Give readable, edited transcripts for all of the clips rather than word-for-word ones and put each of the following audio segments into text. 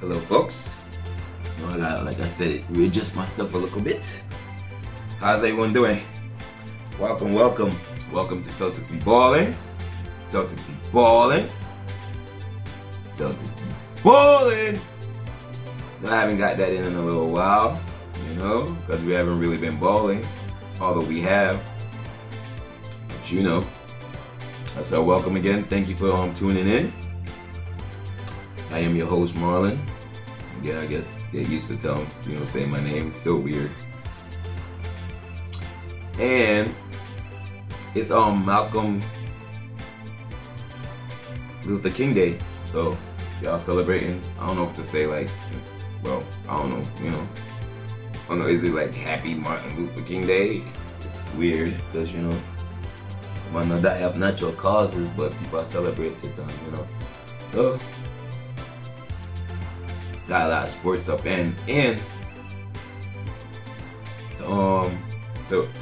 Hello, folks. Like I said, readjust myself a little bit. How's everyone doing? Welcome to Celtics B Balln. Celtics B Balln. Celtics B Balln. I haven't got that in a little while, because we haven't really been balling, although we have. But so welcome again. Thank you for tuning in. I am your host, Marlon. Yeah, I guess they used to saying my name. It's still weird. And it's Malcolm Luther King Day. So y'all celebrating. I don't know if to say I don't know. I don't know, is it like Happy Martin Luther King Day? It's weird because might not die of natural causes, but people are celebrating it, So got a lot of sports up and to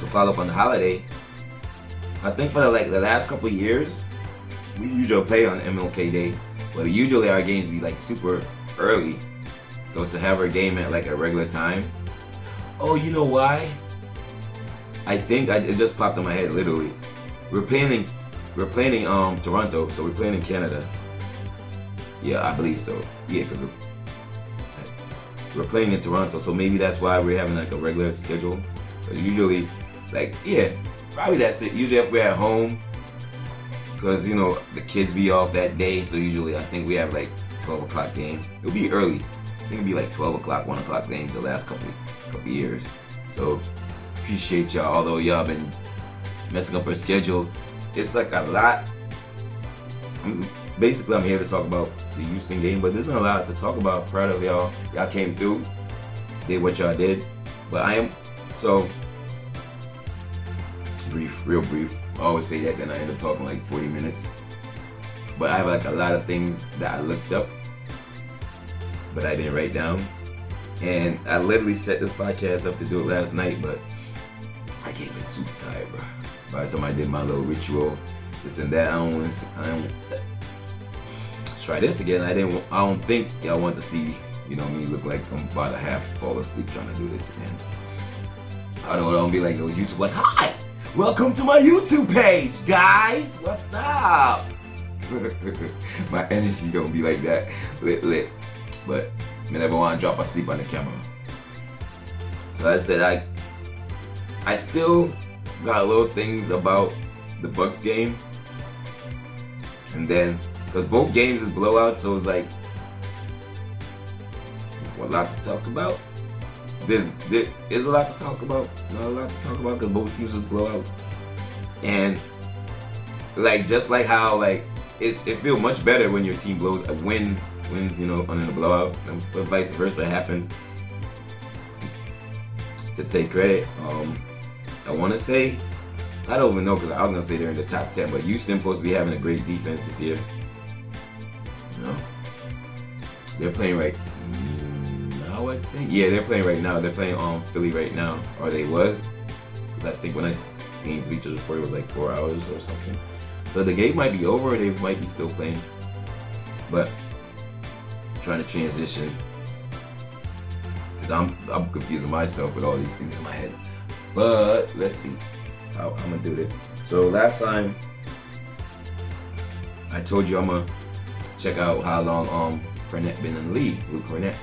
follow up on the holiday, I think for the last couple of years, we usually play on MLK Day, but usually our games be super early. So to have our game at a regular time. Oh, you know why? I think it just popped in my head literally. We're playing in Toronto, so we're playing in Canada. Yeah, I believe so. Yeah, because we're playing in Toronto, so maybe that's why we're having a regular schedule. So usually, probably that's it. Usually if we're at home, because the kids be off that day, so usually I think we have 12 o'clock game. It'll be early. I think it'll be 12 o'clock, 1 o'clock games the last couple years. So appreciate y'all, although y'all been messing up our schedule. It's a lot. Basically, I'm here to talk about the Houston game, but there's not a lot to talk about. Proud of y'all. Y'all came through, did what y'all did. But I am, real brief. I always say that, then I end up talking 40 minutes. But I have a lot of things that I looked up, but I didn't write down. And I literally set this podcast up to do it last night, but I came in super tired, bro. By the time I did my little ritual, this and that, I don't try this again. I don't think y'all want to see, me look like I'm about to half fall asleep trying to do this again. I don't be like those YouTube hi, welcome to my YouTube page, guys. What's up? My energy don't be like that, lit. But I never want to drop asleep on the camera. So I said I still got little things about the Bucks game, and then because both games is blowouts, so it's a lot to talk about. There is a lot to talk about. Not a lot to talk about because both teams was blowouts, and just like how it feels much better when your team wins, under the blowout, but vice versa happens. To take credit, I want to say, I don't even know because I was gonna say they're in the top 10, but Houston supposed to be having a great defense this year. They're playing right now, I think. Yeah, they're playing right now. They're playing Philly right now, or they was. Because I think when I seen Bleachers Report, it was 4 hours or something. So the game might be over, or they might be still playing. But trying to transition, because I'm confusing myself with all these things in my head. But let's see how I'm gonna do this. So last time I told you I'm gonna check out how long Cornette been in the league, Luke Cornette.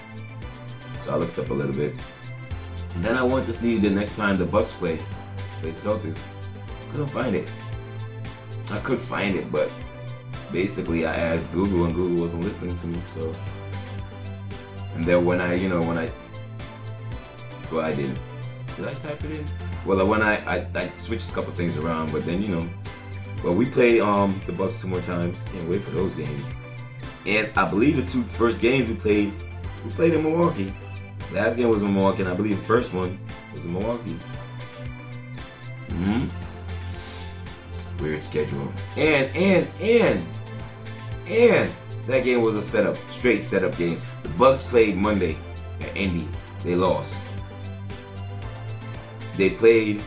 So I looked up a little bit. And then I wanted to see the next time the Bucks played Celtics. Couldn't find it. I could find it, but basically I asked Google and Google wasn't listening to me. So, and then when I didn't. Did I type it in? Well, when I switched a couple things around, but then well, we played the Bucks 2 more times. Can't wait for those games. And I believe the 2 first games we played in Milwaukee. Last game was in Milwaukee, and I believe the first one was in Milwaukee. Weird schedule. And that game was a straight setup game. The Bucks played Monday at Indy. They lost. They played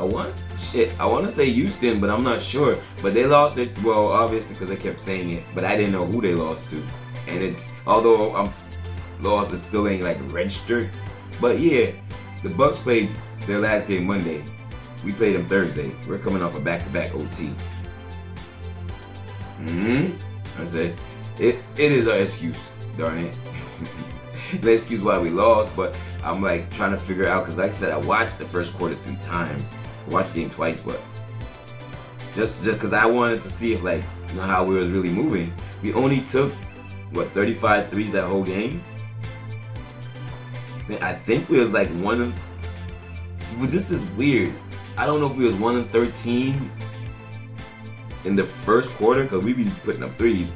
I want to say Houston, but I'm not sure. But they lost it, well, obviously because they kept saying it, but I didn't know who they lost to. And it's, although I'm lost, it still ain't like registered. But yeah, the Bucks played their last game Monday. We played them Thursday. We're coming off a back-to-back OT. I said, it is our excuse, darn it. The excuse why we lost, but I'm like trying to figure out, because like I said, I watched the first quarter 3 times. I watched the game twice, but just because I wanted to see if, like, you know, how we was really moving. We only took, 35 threes that whole game? I think we was like this is weird. I don't know if we was 1 of 13 in the first quarter, because we be putting up threes.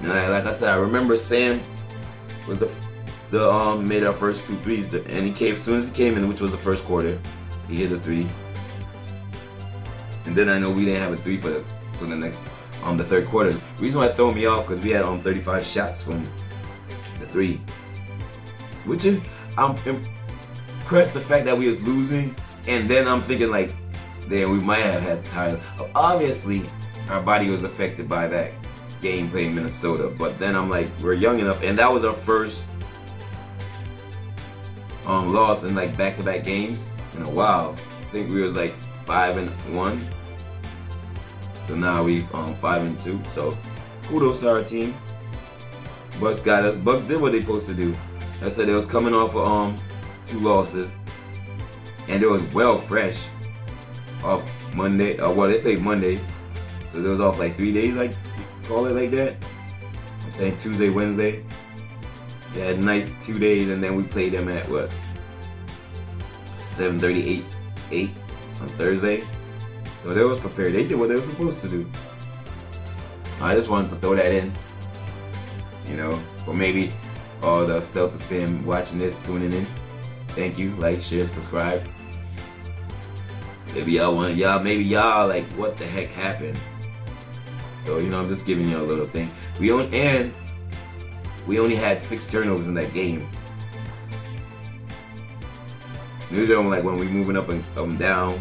And like I said, I remember Sam was made our first 2 threes, and he came as soon as he came in, which was the first quarter. He hit a 3, and then I know we didn't have a 3 for the next the third quarter. The reason why it threw me off, because we had 35 shots from the 3, which is, I'm impressed the fact that we was losing, and then I'm thinking like, then we might have had Tyler. Obviously, our body was affected by that game playing Minnesota, but then I'm like, we're young enough, and that was our first loss in like back-to-back games in a while. I think we was like 5-1, so now we 5-2. So kudos to our team. Bucks got us. Bucks did what they supposed to do. I said they was coming off of 2 losses, and it was well fresh off Monday. Well, they played Monday, so they was off like 3 days, like, call it like that. I'm saying Tuesday, Wednesday. They had a nice 2 days, and then we played them at 7:30, 8 on Thursday. So they was prepared. They did what they were supposed to do. I just wanted to throw that in, you know, or maybe all the Celtics fan watching this, tuning in. Thank you. Like, share, subscribe. Maybe y'all like, what the heck happened? So, you know, I'm just giving you a little thing. We only had 6 turnovers in that game. Usually, like, when we moving up and down,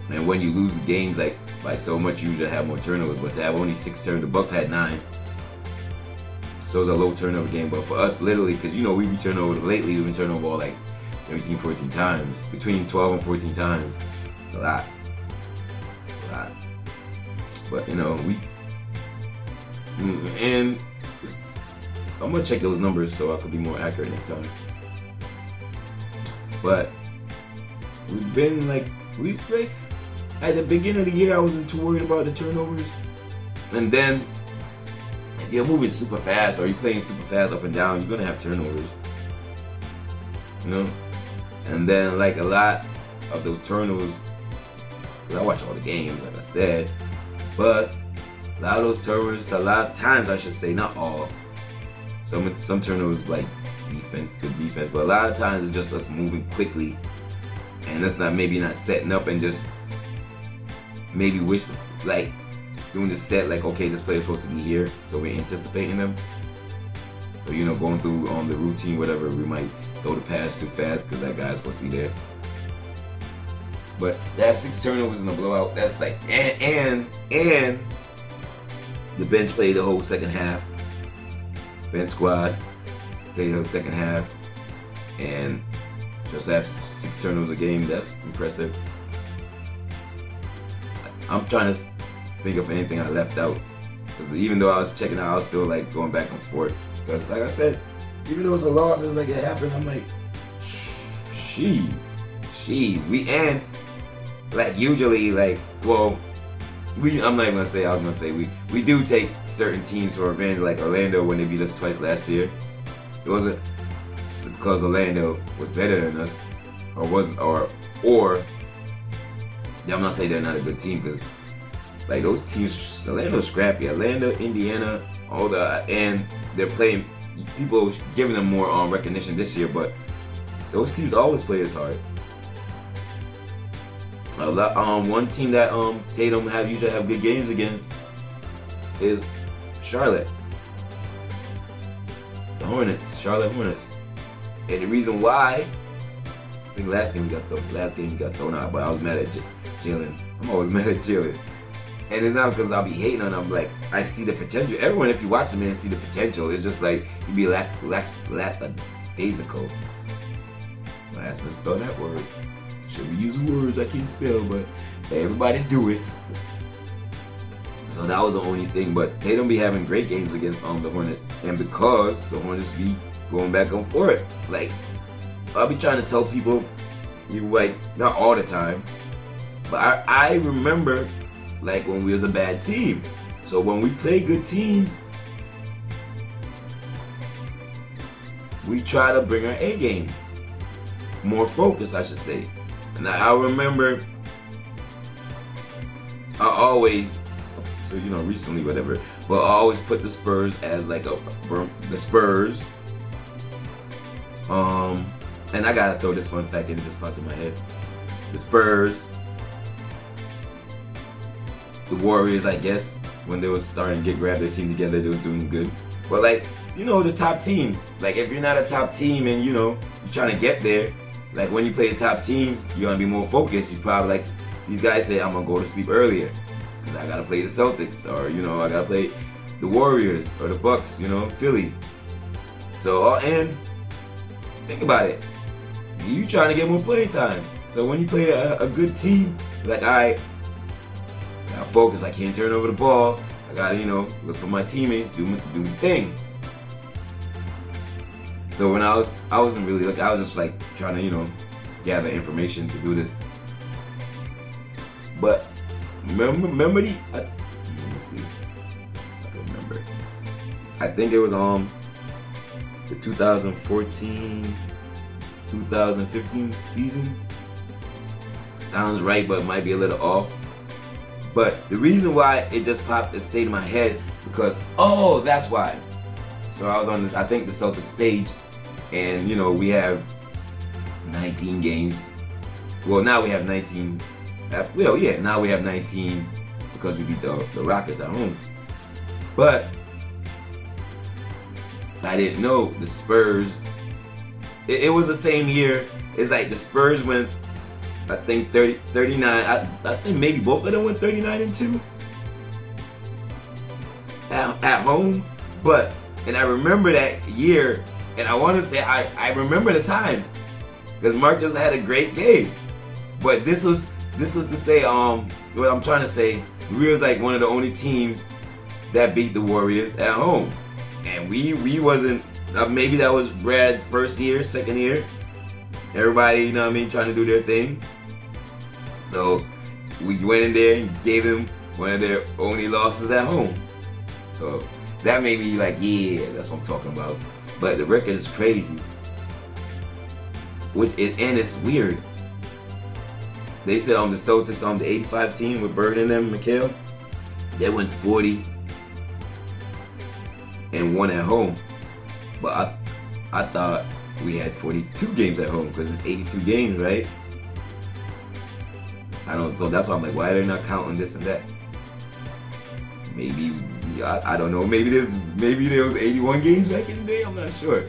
and when you lose games like by so much, you usually have more turnovers. But to have only 6 turnovers, the Bucks had 9. So it was a low turnover game. But for us, literally, because, you know, we've been turning over lately, we've been turning over ball like 13, 14 times. Between 12 and 14 times. It's a lot. It's a lot. But, you know, I'm going to check those numbers so I could be more accurate next time. But we've been like, at the beginning of the year, I wasn't too worried about the turnovers. And then, if you're moving super fast or you're playing super fast up and down, you're going to have turnovers. You know? And then, like, a lot of those turnovers, because I watch all the games, like I said, but a lot of those turnovers, a lot of times, I should say, not all. Some turnovers, like, good defense, but a lot of times it's just us moving quickly. And that's maybe not setting up and just maybe like doing the set, like, okay, this player's supposed to be here, so we're anticipating them. So, you know, going through on the routine, whatever, we might throw the pass too fast because that guy's supposed to be there. But to have 6 turnovers in a blowout, that's like, and the bench played the whole second half. Bench squad played the whole second half, and just have 6 turnovers a game. That's impressive. I'm trying to think of anything I left out, because even though I was checking out, I was still like going back and forth. Because like I said, even though it's a loss, it's like it happened. I'm like, sheesh. And like usually, like, well, I'm not even gonna say. I was gonna say we do take certain teams for revenge, like Orlando when they beat us twice last year. It wasn't because Orlando was better than us, or I'm not saying they're not a good team, because like those teams, Orlando's scrappy. Orlando, Indiana, and they're playing. People giving them more recognition this year, but those teams always play as hard. One team that Tatum usually have good games against is Charlotte. The Charlotte Hornets. And the reason why, I think last game he got thrown out, but I was mad at Jalen. I'm always mad at Jalen. And it's not because I'll be hating on them. Like, I see the potential. Everyone, if you watch them and see the potential, it's just like you'd be lackadaisical. Last one spell that word. Should be using words I can't spell, but everybody do it. So that was the only thing. But Tatum be having great games against the Hornets, and because the Hornets be going back on for it. Like, I'll be trying to tell people, like, not all the time, but I remember, like, when we was a bad team. So when we play good teams, we try to bring our A game. More focus, I should say. And I remember, I always, so, you know, recently, whatever, but I always put the Spurs as like the Spurs. And I gotta throw this fun fact in, it just popped in my head. The Spurs, the Warriors, I guess, when they was starting to grab their team together, they was doing good. But like, you know, the top teams, like if you're not a top team and you know, you're trying to get there, like when you play the top teams, you're gonna be more focused. You probably, like these guys say, I'm gonna go to sleep earlier because I gotta play the Celtics, or you know, I gotta play the Warriors or the Bucks, you know, Philly. So, and think about it, you trying to get more playing time. So when you play a good team, like, I gotta focus. I can't turn over the ball. I gotta, you know, look for my teammates, do the thing. So when I wasn't really looking. I was just like trying to, you know, gather information to do this. But remember let me see if I can remember. I think it was the 2014-2015 season. Sounds right, but it might be a little off. But the reason why it just popped, it stayed in my head because, oh, that's why. So I was on this, I think the Celtics page, and you know, we have 19 games. Well, now we have 19. Well, yeah, now we have 19 because we beat the Rockets at home. But I didn't know the Spurs. It was the same year. It's like the Spurs went, I think 39. I think maybe both of them went 39-2 at home. But, and I remember that year, and I want to say I remember the times because Mark just had a great game. But this was to say what I'm trying to say. We was like one of the only teams that beat the Warriors at home, and we wasn't. Maybe that was Brad's first year, second year. Everybody, you know what I mean, trying to do their thing. So we went in there and gave them one of their only losses at home. So that made me like, yeah, that's what I'm talking about. But the record is crazy. And it's weird. They said on the Celtics, on the 85 team with Bird and them, Mikhail, they went 40-1 at home. But I thought we had 42 games at home because it's 82 games, right? So that's why I'm like, why are they not counting this and that? Maybe, I don't know, maybe there was 81 games back in the day, I'm not sure.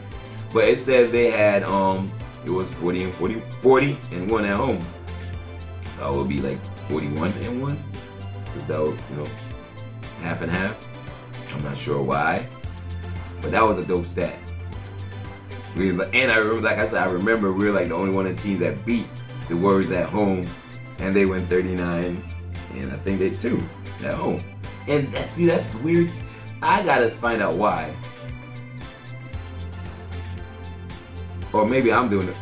But it said they had, it was 40-1 at home. So it would be like 41-1, because that was, you know, half and half. I'm not sure why, but that was a dope stat. And I remember, like I said, I remember we were like the only one of the teams that beat the Warriors at home, and they went 39, and I think they 2 at home. And that's weird. I gotta find out why. Or maybe I'm doing it.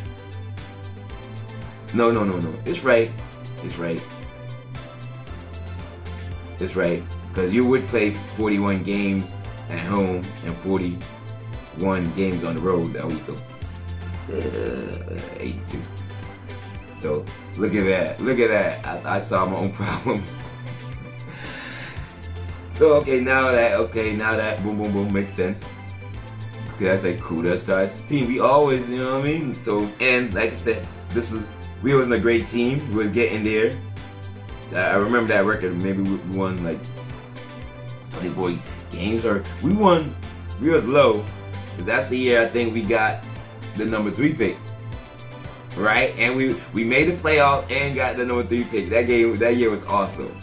No. It's right. Because you would play 41 games at home and 41 games on the road that week of 82. So look at that. I saw my own problems. So okay, now that boom makes sense. That's like cool. That's our team. We always, you know what I mean. So, and like I said, we was a great team. We was getting there. I remember that record. Maybe we won like 24 games, or we was low, because that's the year I think we got the number 3 pick. right? And we made the playoffs and got the number 3 pick. That year was awesome.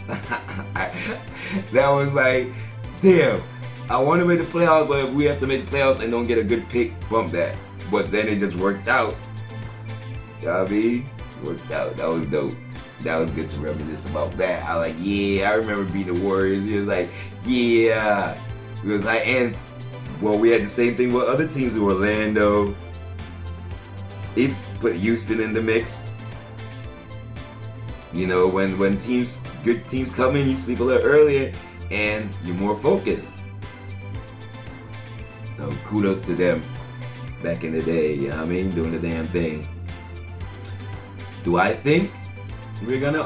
That was like, damn, I want to make the playoffs, but if we have to make the playoffs and don't get a good pick, bump that. But then it just worked out. You know what I mean? Worked out. That was dope. That was good to reminisce about that. I remember beating the Warriors. It was like, yeah. It was like, and well, we had the same thing with other teams. Orlando. They put Houston in the mix. You know, when good teams come in, you sleep a little earlier and you're more focused. So kudos to them back in the day, you know what I mean? Doing the damn thing. Do I think we're gonna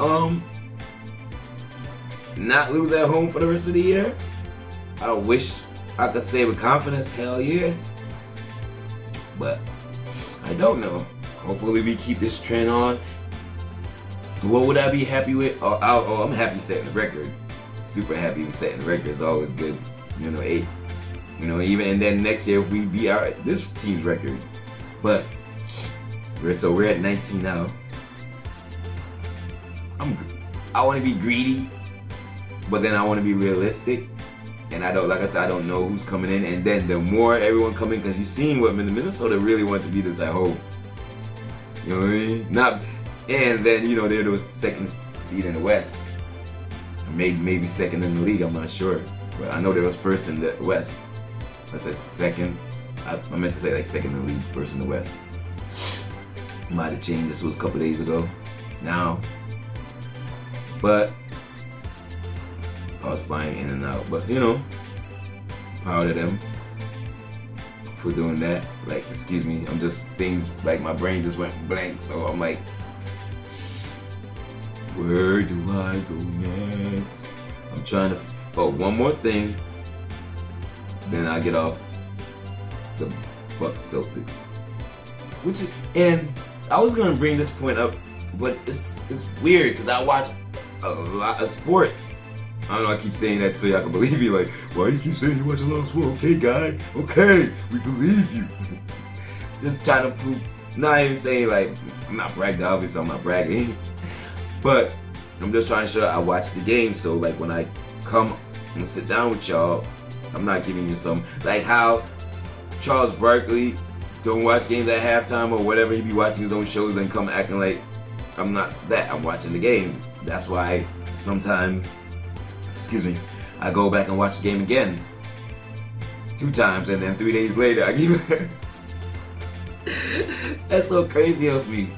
not lose at home for the rest of the year? I wish I could say with confidence, hell yeah. But I don't know. Hopefully we keep this trend on. What would I be happy with? I'm happy setting the record. Super happy with setting the record. It's always good. 8. Even and then next year we beat this team's record. But we're at 19 now. I want to be greedy, but then I want to be realistic. And I don't know who's coming in. And then the more everyone come in, because you've seen what Minnesota really want to beat us at home. You know what I mean? And then they're the second seed in the West, maybe second in the league. I'm not sure, but I know they was first in the West. I said second. I meant to say like second in the league, first in the West. Might have changed. This was a couple days ago. Now, but I was flying in and out. But proud of them for doing that. Like, excuse me, I'm just things like my brain just went blank. So I'm like, where do I go next? I'm trying to. Oh, one more thing. Then I get off the Bucks Celtics. And I was gonna bring this point up, but it's weird because I watch a lot of sports. I don't know, I keep saying that so y'all can believe me. Like, why you keep saying you watch a lot of sports? Okay, guy. Okay, we believe you. Just trying to prove. Not even saying like I'm not bragging. Obviously, I'm not bragging. But I'm just trying to show I watch the game. So like when I come and sit down with y'all, I'm not giving you some like how Charles Barkley don't watch games at halftime or whatever. He be watching his own shows and come acting like I'm not that. I'm watching the game. That's why sometimes, I go back and watch the game again 2 times and then 3 days later I give it. That's so crazy of me.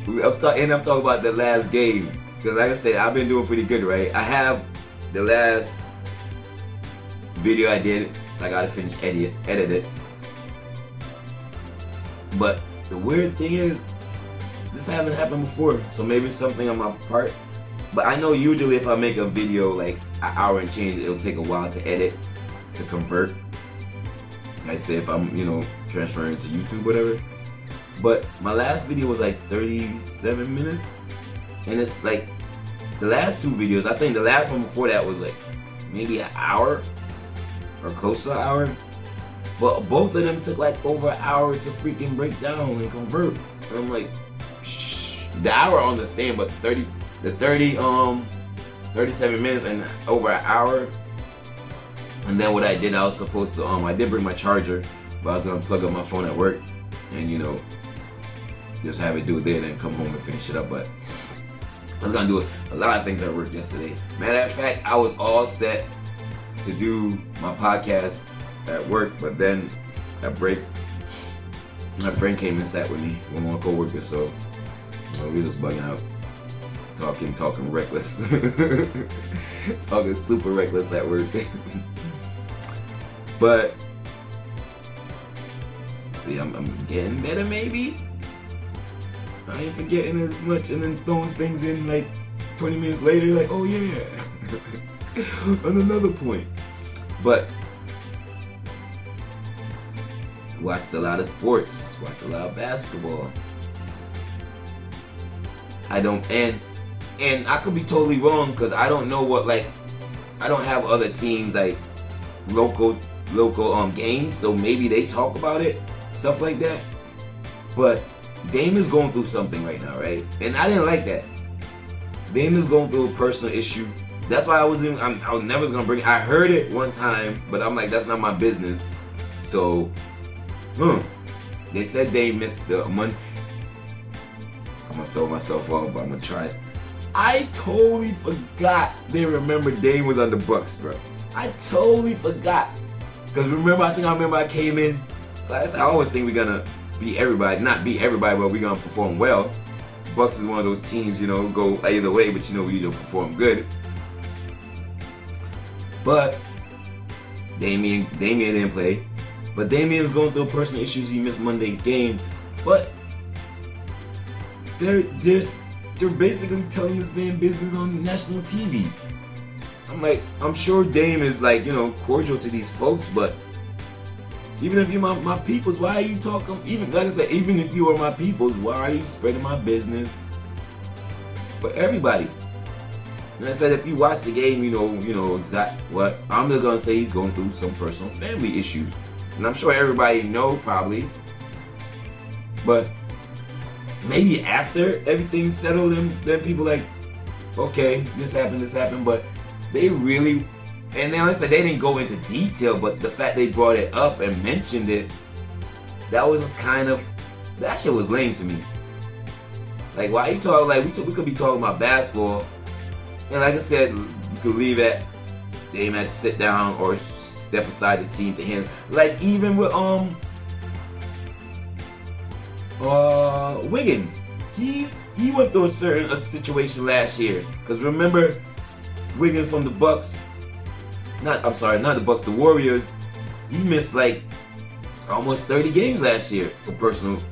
I'm talking about the last game. Because like I said, I've been doing pretty good, right? I have the last video I did. I gotta finish edit it. But the weird thing is, this haven't happened before. So maybe it's something on my part. But I know usually if I make a video like an hour and change, it'll take a while to edit, to convert. Like I say if I'm, transferring to YouTube, whatever. But my last video was like 37 minutes. And it's like, the last 2 videos, I think the last one before that was like maybe an hour or close to an hour. But both of them took like over an hour to freaking break down and convert. And I'm like, shh. The hour I understand, but 37 minutes and over an hour. And then what I did, I was supposed to, I did bring my charger, but I was gonna plug up my phone at work and just have it do it there, then come home and finish it up. But I was gonna do a lot of things at work yesterday. Matter of fact, I was all set to do my podcast at work, but then at break, my friend came and sat with me, one of my coworkers, so we was bugging out, talking reckless, talking super reckless at work. But see, I'm getting better maybe. I ain't forgetting as much and then throwing things in like 20 minutes later, like, oh yeah. On another point. But watched a lot of sports, watched a lot of basketball. And I could be totally wrong because I don't know what, like, I don't have other teams like local games, so maybe they talk about it, stuff like that. But Dame is going through something right now, right? And I didn't like that. Dame is going through a personal issue. That's why I was never gonna bring it. I heard it one time, but I'm like, that's not my business. So, they said Dame missed the month. I'm gonna throw myself off, but I'm gonna try it. I totally forgot they remember Dame was on the Bucks, bro. I totally forgot. Cause I came in. Like I always think we're gonna beat everybody, not beat everybody, but we're gonna perform well. Bucks is one of those teams, go either way, but we usually perform good. But Damian didn't play. But Damian's going through personal issues. He missed Monday's game. But they're basically telling this man business on national TV. I'm sure Dame is cordial to these folks, but even if you're my peoples, why are you talking? Even like I said, even if you are my peoples, why are you spreading my business for everybody? And I said, if you watch the game, you know exactly what I'm just gonna say. He's going through some personal family issues, and I'm sure everybody know probably. But maybe after everything's settled, then people like, okay, this happened, but they really. And then, like I said, they didn't go into detail, but the fact they brought it up and mentioned it, that was just that shit was lame to me. Like, why you talking, we could be talking about basketball, and like I said, you could leave it, Dame had to sit down or step aside the team to handle. Like, even with, Wiggins, he went through a situation last year, because remember, Wiggins from the Bucks, not the Bucks, the Warriors, he missed almost 30 games last year for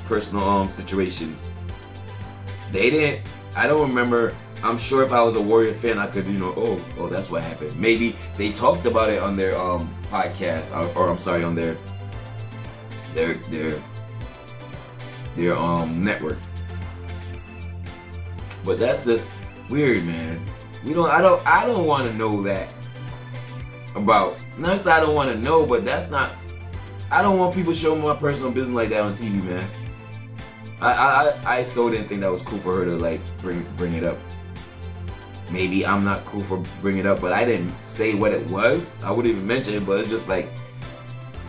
personal situations. I don't remember. I'm sure if I was a Warrior fan, I could, oh, that's what happened. Maybe they talked about it on their podcast, or I'm sorry, on their network. But that's just weird, man. I don't want to know that. Not that I don't want to know, but I don't want people showing my personal business like that on TV, man. I still didn't think that was cool for her to bring it up. Maybe I'm not cool for bringing it up, but I didn't say what it was. I wouldn't even mention it, but it's just how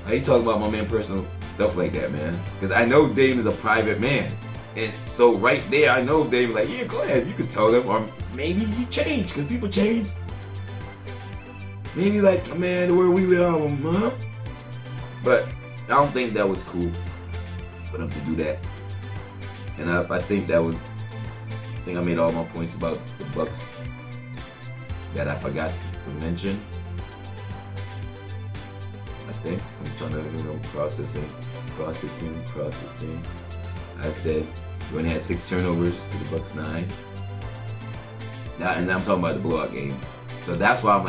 you talk about my man personal stuff like that, man? Because I know Dame is a private man, and so right there, I know Dame yeah, go ahead, you can tell them, or maybe he changed because people change. Maybe man, where we live, huh? But I don't think that was cool for them to do that. And I think I made all my points about the Bucks that I forgot to mention. I think I'm trying to processing. I said we only had 6 turnovers to the Bucks 9. Now, and I'm talking about the blowout game. So that's why I'm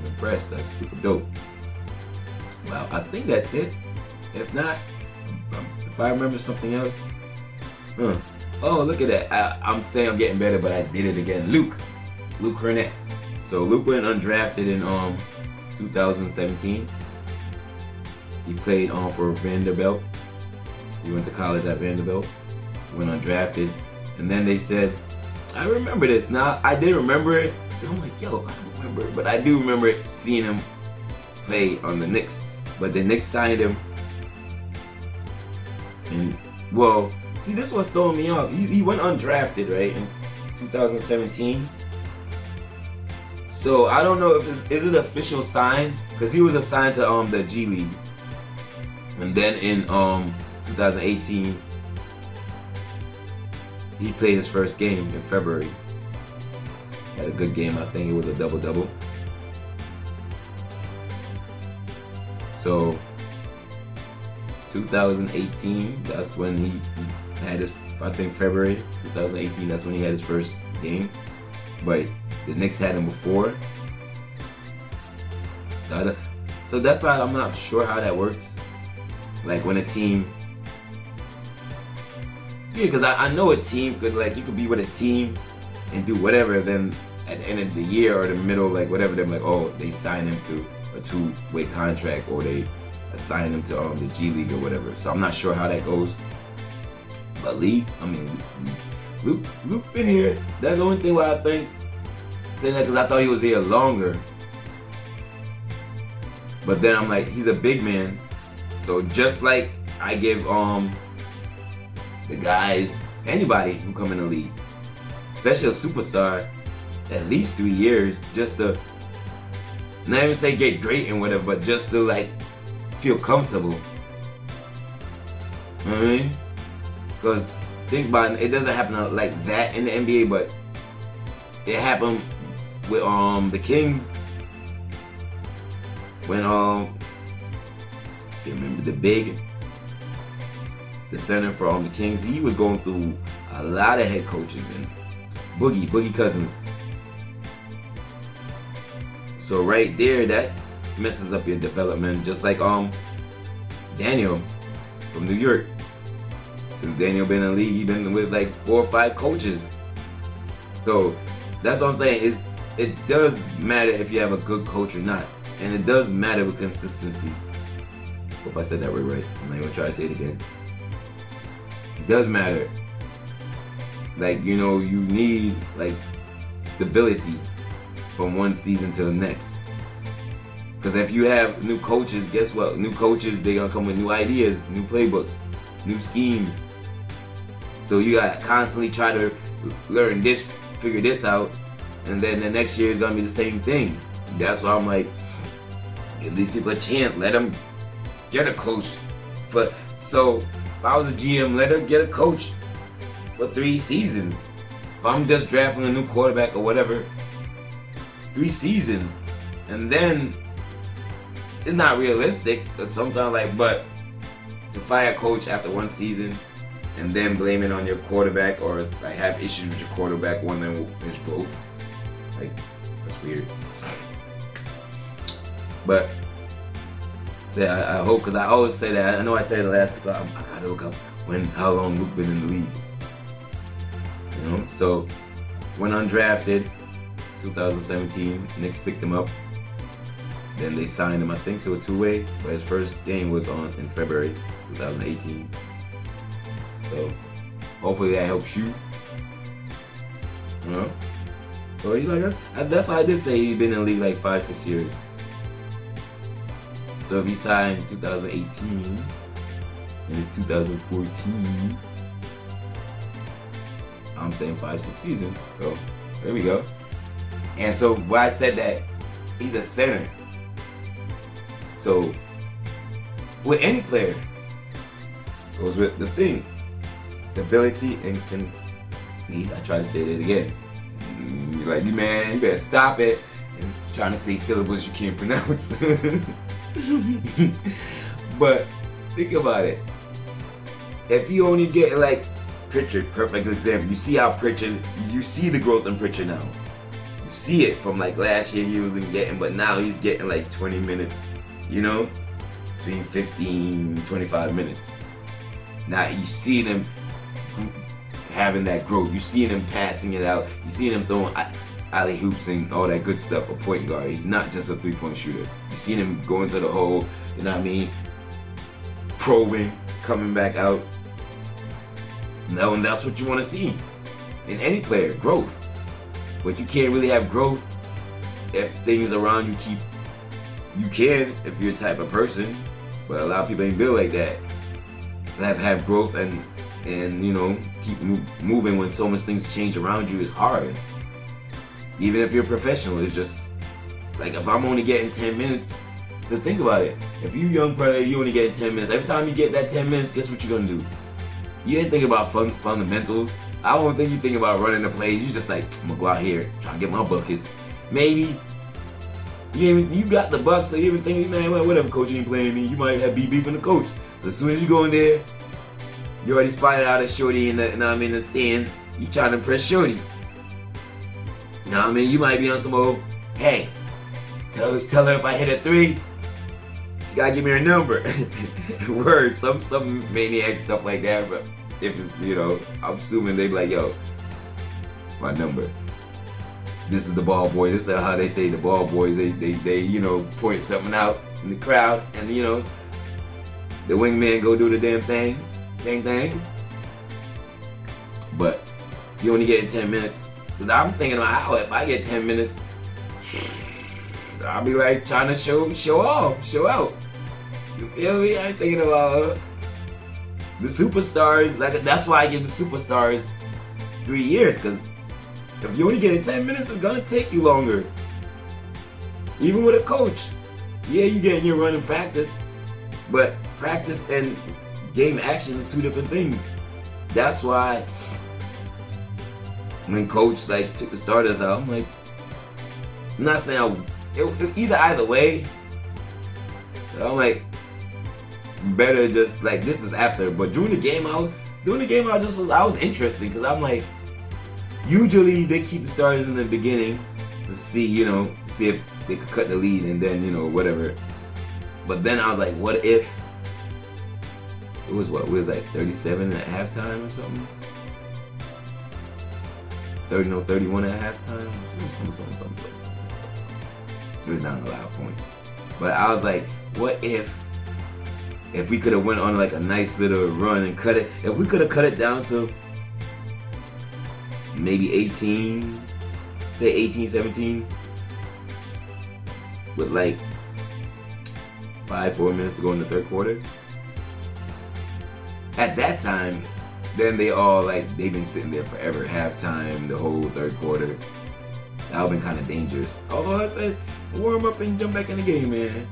impressed. That's super dope. Well, I think that's it. If not, if I remember something else. Oh, look at that. I'm saying I'm getting better, but I did it again. Luke Cornett. So Luke went undrafted in 2017. He played for Vanderbilt. He went to college at Vanderbilt. Went undrafted. And then they said, I remember this. Now, I did remember it. I'm I don't remember it. But I do remember seeing him play on the Knicks. But the Knicks signed him. And, well, see, this was throwing me off. He went undrafted, right, in 2017. So I don't know if is it official sign, because he was assigned to the G League. And then in 2018, he played his first game in February. Had a good game, I think it was a double-double. So 2018, that's when he had his, I think February 2018, that's when he had his first game. But the Knicks had him before. So that's why I'm not sure how that works. When a team, yeah, because I know a team could, you could be with a team and do whatever, then at the end of the year or the middle, whatever, they're oh, they sign him to a 2-way contract, or they assign him to the G League or whatever. So I'm not sure how that goes. But Luke been here. That's the only thing why I think saying that, because I thought he was here longer. But then I'm like, he's a big man. So just like I give the guys, anybody who come in the league, especially a superstar, at least 3 years, just to not even say get great and whatever, but just to like feel comfortable. You know what I mean? Because think about it, it doesn't happen like that in the NBA, but it happened with the Kings when you remember the center for the Kings, he was going through a lot of head coaches and Boogie Cousins. So right there, that messes up your development, just like Daniel from New York. Since Daniel been in the league, he been with like 4 or 5 coaches. So that's what I'm saying. It does matter if you have a good coach or not, and it does matter with consistency. Hope I said that word right. I'm not even try to say it again. It does matter. Like, you know, you need like stability from one season to the next. Because if you have new coaches, guess what? New coaches, they gonna come with new ideas, new playbooks, new schemes. So you gotta constantly try to learn this, figure this out, and then the next year is gonna be the same thing. That's why I'm like, give these people a chance. Let them get a coach. So if I was a GM, let them get a coach for 3 seasons. If I'm just drafting a new quarterback or whatever, 3 seasons, and then it's not realistic. Cause sometimes but to fire a coach after 1 season and then blame it on your quarterback or like have issues with your quarterback wondering his growth, like that's weird. But I hope, because I always say that. I know I said it last time. I gotta look up how long Luke been in the league. You know, so went undrafted, 2017. Knicks picked him up. Then they signed him, I think, to a 2-way. But his first game was in February 2018. So hopefully that helps you. You know. So he's like that's why I did say he's been in the league like 5-6 years. So if he signed 2018 and it's 2014, I'm saying 5-6 seasons. So there we go. And so why I said that, he's a center. So with any player, goes with the thing, stability and see. I try to say that again. You're like, man, you better stop it. And trying to say syllables you can't pronounce. But think about it. If you only get like Pritchard, perfect example. You see how Pritchard, you see the growth in Pritchard now. You see it from like last year he wasn't getting, but now he's getting like 20 minutes, you know, between 15, 25 minutes. Now you see them having that growth. You see him passing it out. You see him throwing alley hoops and all that good stuff. A point guard. He's not just a 3-point shooter. You see him going to the hole. You know what I mean? Probing, coming back out. No, and that's what you want to see in any player. Growth. But you can't really have growth if things around you you can if you're the type of person, but a lot of people ain't built like that. Have growth and you know, keep moving when so much things change around you is hard. Even if you're a professional, it's just like if I'm only getting 10 minutes, then think about it. If you young player, you only getting 10 minutes. Every time you get that 10 minutes, guess what you're gonna do? You ain't think about fundamentals. I don't think you think about running the plays. You just like, I'm gonna go out here, try to get my buckets. Maybe you got the Bucks, so you even think, man, whatever, coach ain't playing me. You might have beef in the coach. So as soon as you go in there, you already spotted out a shorty in the stands. You trying to impress shorty. You know what I mean? You might be on some old, hey, tell her if I hit a 3, she gotta give me her number. Word, some maniac stuff like that. But if it's, you know, I'm assuming they be like, yo, it's my number. This is the ball boy. This is how they say the ball boys. They you know, point something out in the crowd, and you know, the wingman go do the damn thing. But if you only get 10 minutes, because I'm thinking about how if I get 10 minutes, I'll be like trying to show out. You feel me? I'm thinking about the superstars. Like that's why I give the superstars 3 years, because if you only get 10 minutes, it's gonna take you longer. Even with a coach, yeah, you get in your running practice, but practice and game action is two different things. That's why when coach like took the starters out, I'm like, I'm not saying either way. I'm like, better just like this is after. But during the game, I was interested because I'm like, usually they keep the starters in the beginning to see if they could cut the lead and then whatever. But then I was like, what if it was like 37 at halftime or something? 31 at halftime. Something. It was down a lot of points. But I was like, what if we could have went on like a nice little run and cut it? If we could have cut it down to maybe 18, 17, with like 4 minutes to go in the third quarter. At that time, then they've been sitting there forever. Halftime, the whole third quarter. That would have been kind of dangerous. Although I said, warm up and jump back in the game, man.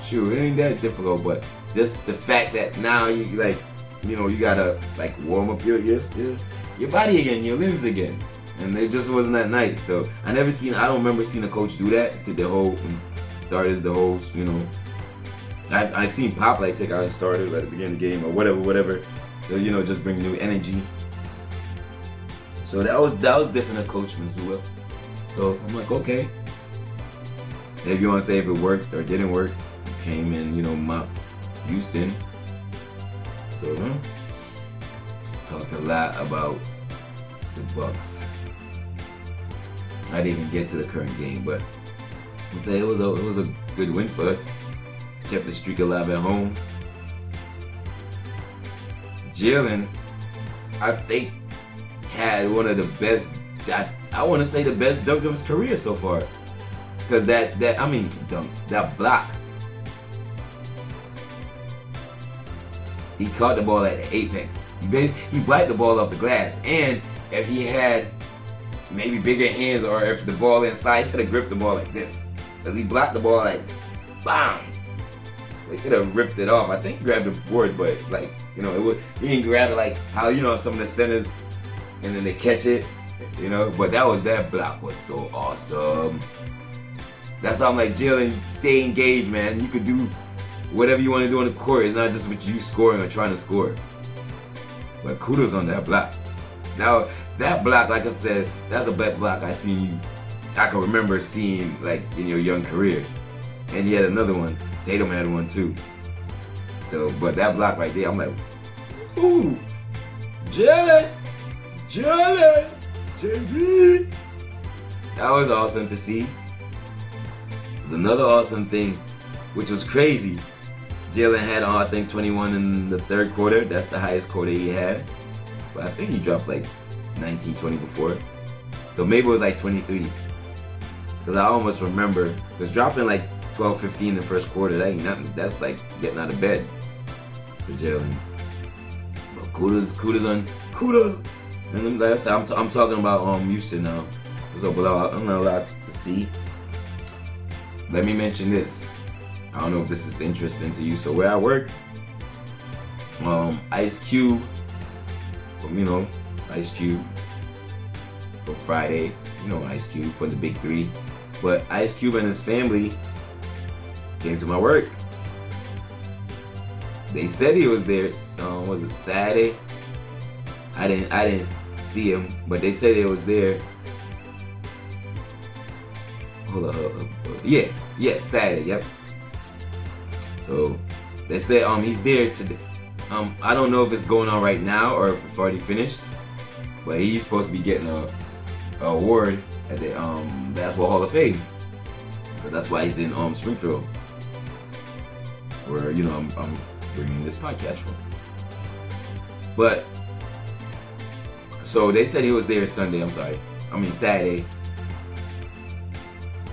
Shoot, it ain't that difficult, but just the fact that now you gotta like warm up your body again, your limbs again. And it just wasn't that nice. So I don't remember seeing a coach do that. Sit the whole starters, I seen Pop like take out his starters at the beginning of the game or whatever. So just bring new energy. So that was different than Coach Missoula. So I'm like, okay. If you want to say if it worked or didn't work, came in, mopped Houston. So talked a lot about the Bucks. I didn't even get to the current game, but I'd say it was a good win for us. Kept the streak alive at home. Jalen, I think, had one of the best, I want to say the best dunk of his career so far. Because that block. He caught the ball at the apex. He wiped the ball off the glass. And if he had maybe bigger hands or if the ball didn't slide, he could have gripped the ball like this. Because he blocked the ball like, bam! They could have ripped it off. I think he grabbed the board, but he didn't grab it like how some of the centers and then they catch it, But that block was so awesome. That's how I'm like, Jalen, stay engaged, man. You could do whatever you want to do on the court. It's not just with you scoring or trying to score. But kudos on that block. Now that block, like I said, that's the best block I can remember seeing like in your young career. And he had another one. Tatum had one too. So, but that block right there, I'm like, ooh, Jalen, JB. That was awesome to see. Another awesome thing, which was crazy. Jalen had, I think, 21 in the third quarter. That's the highest quarter he had. But I think he dropped like 19, 20 before. So maybe it was like 23. Because I almost remember, because dropping like 12, 15 in the first quarter, that ain't nothing. That's like getting out of bed for Jalen. But kudos. And like I said, I'm talking about Houston now. So, but I'm not allowed to see. Let me mention this. I don't know if this is interesting to you. So where I work, Ice Cube from Ice Cube from Friday, Ice Cube for the Big Three. But Ice Cube and his family came to my work. They said he was there. Was it Saturday? I didn't see him, but they said he was there. Hold up. Yeah, Saturday. Yep. So they said he's there today. I don't know if it's going on right now or if it's already finished, but he's supposed to be getting a award at the Basketball Hall of Fame. So that's why he's in Springfield, where I'm bringing this podcast from. But So they said he was there Saturday.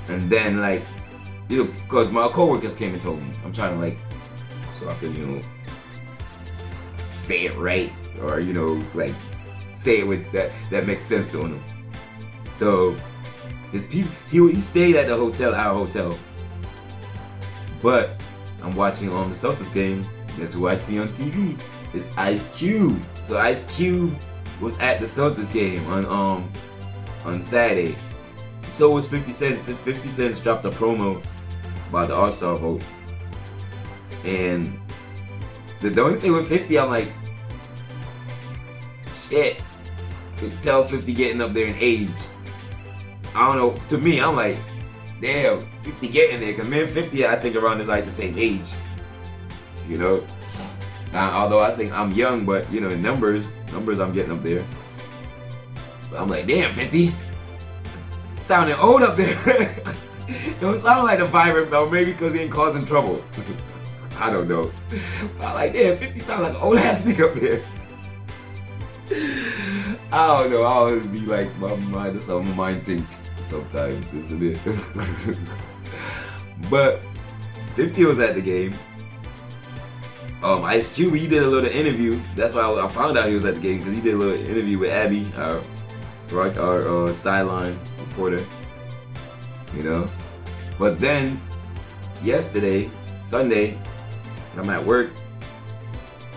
And then like, because my coworkers came and told me. I'm trying to like, so I could, say it right, or like say it with that makes sense to him. So his people, he stayed at the hotel, our hotel. But I'm watching on the Celtics game. Guess who I see on TV? It's Ice Cube. So Ice Cube was at the Celtics game on Saturday. So was 50 Cent. 50 Cent dropped a promo about the All-Star vote. And the only thing with 50, I'm like, shit. You can tell 50 getting up there in age. I don't know. To me, I'm like, damn, 50 getting there. Because me and 50, I think around is like the same age. Although I think I'm young, but in numbers I'm getting up there. But I'm like, damn, 50. Sounding old up there. Don't sound like a vibrant fella, maybe because he ain't causing trouble. I don't know. I like, damn, 50 sound like an old ass nigga up there. I don't know. I always be like, my mind, that's how my mind think sometimes, isn't it? But 50 was at the game. Ice Cube, he did a little interview. That's why I found out he was at the game, because he did a little interview with Abby, our sideline reporter. But then yesterday, Sunday, I'm at work.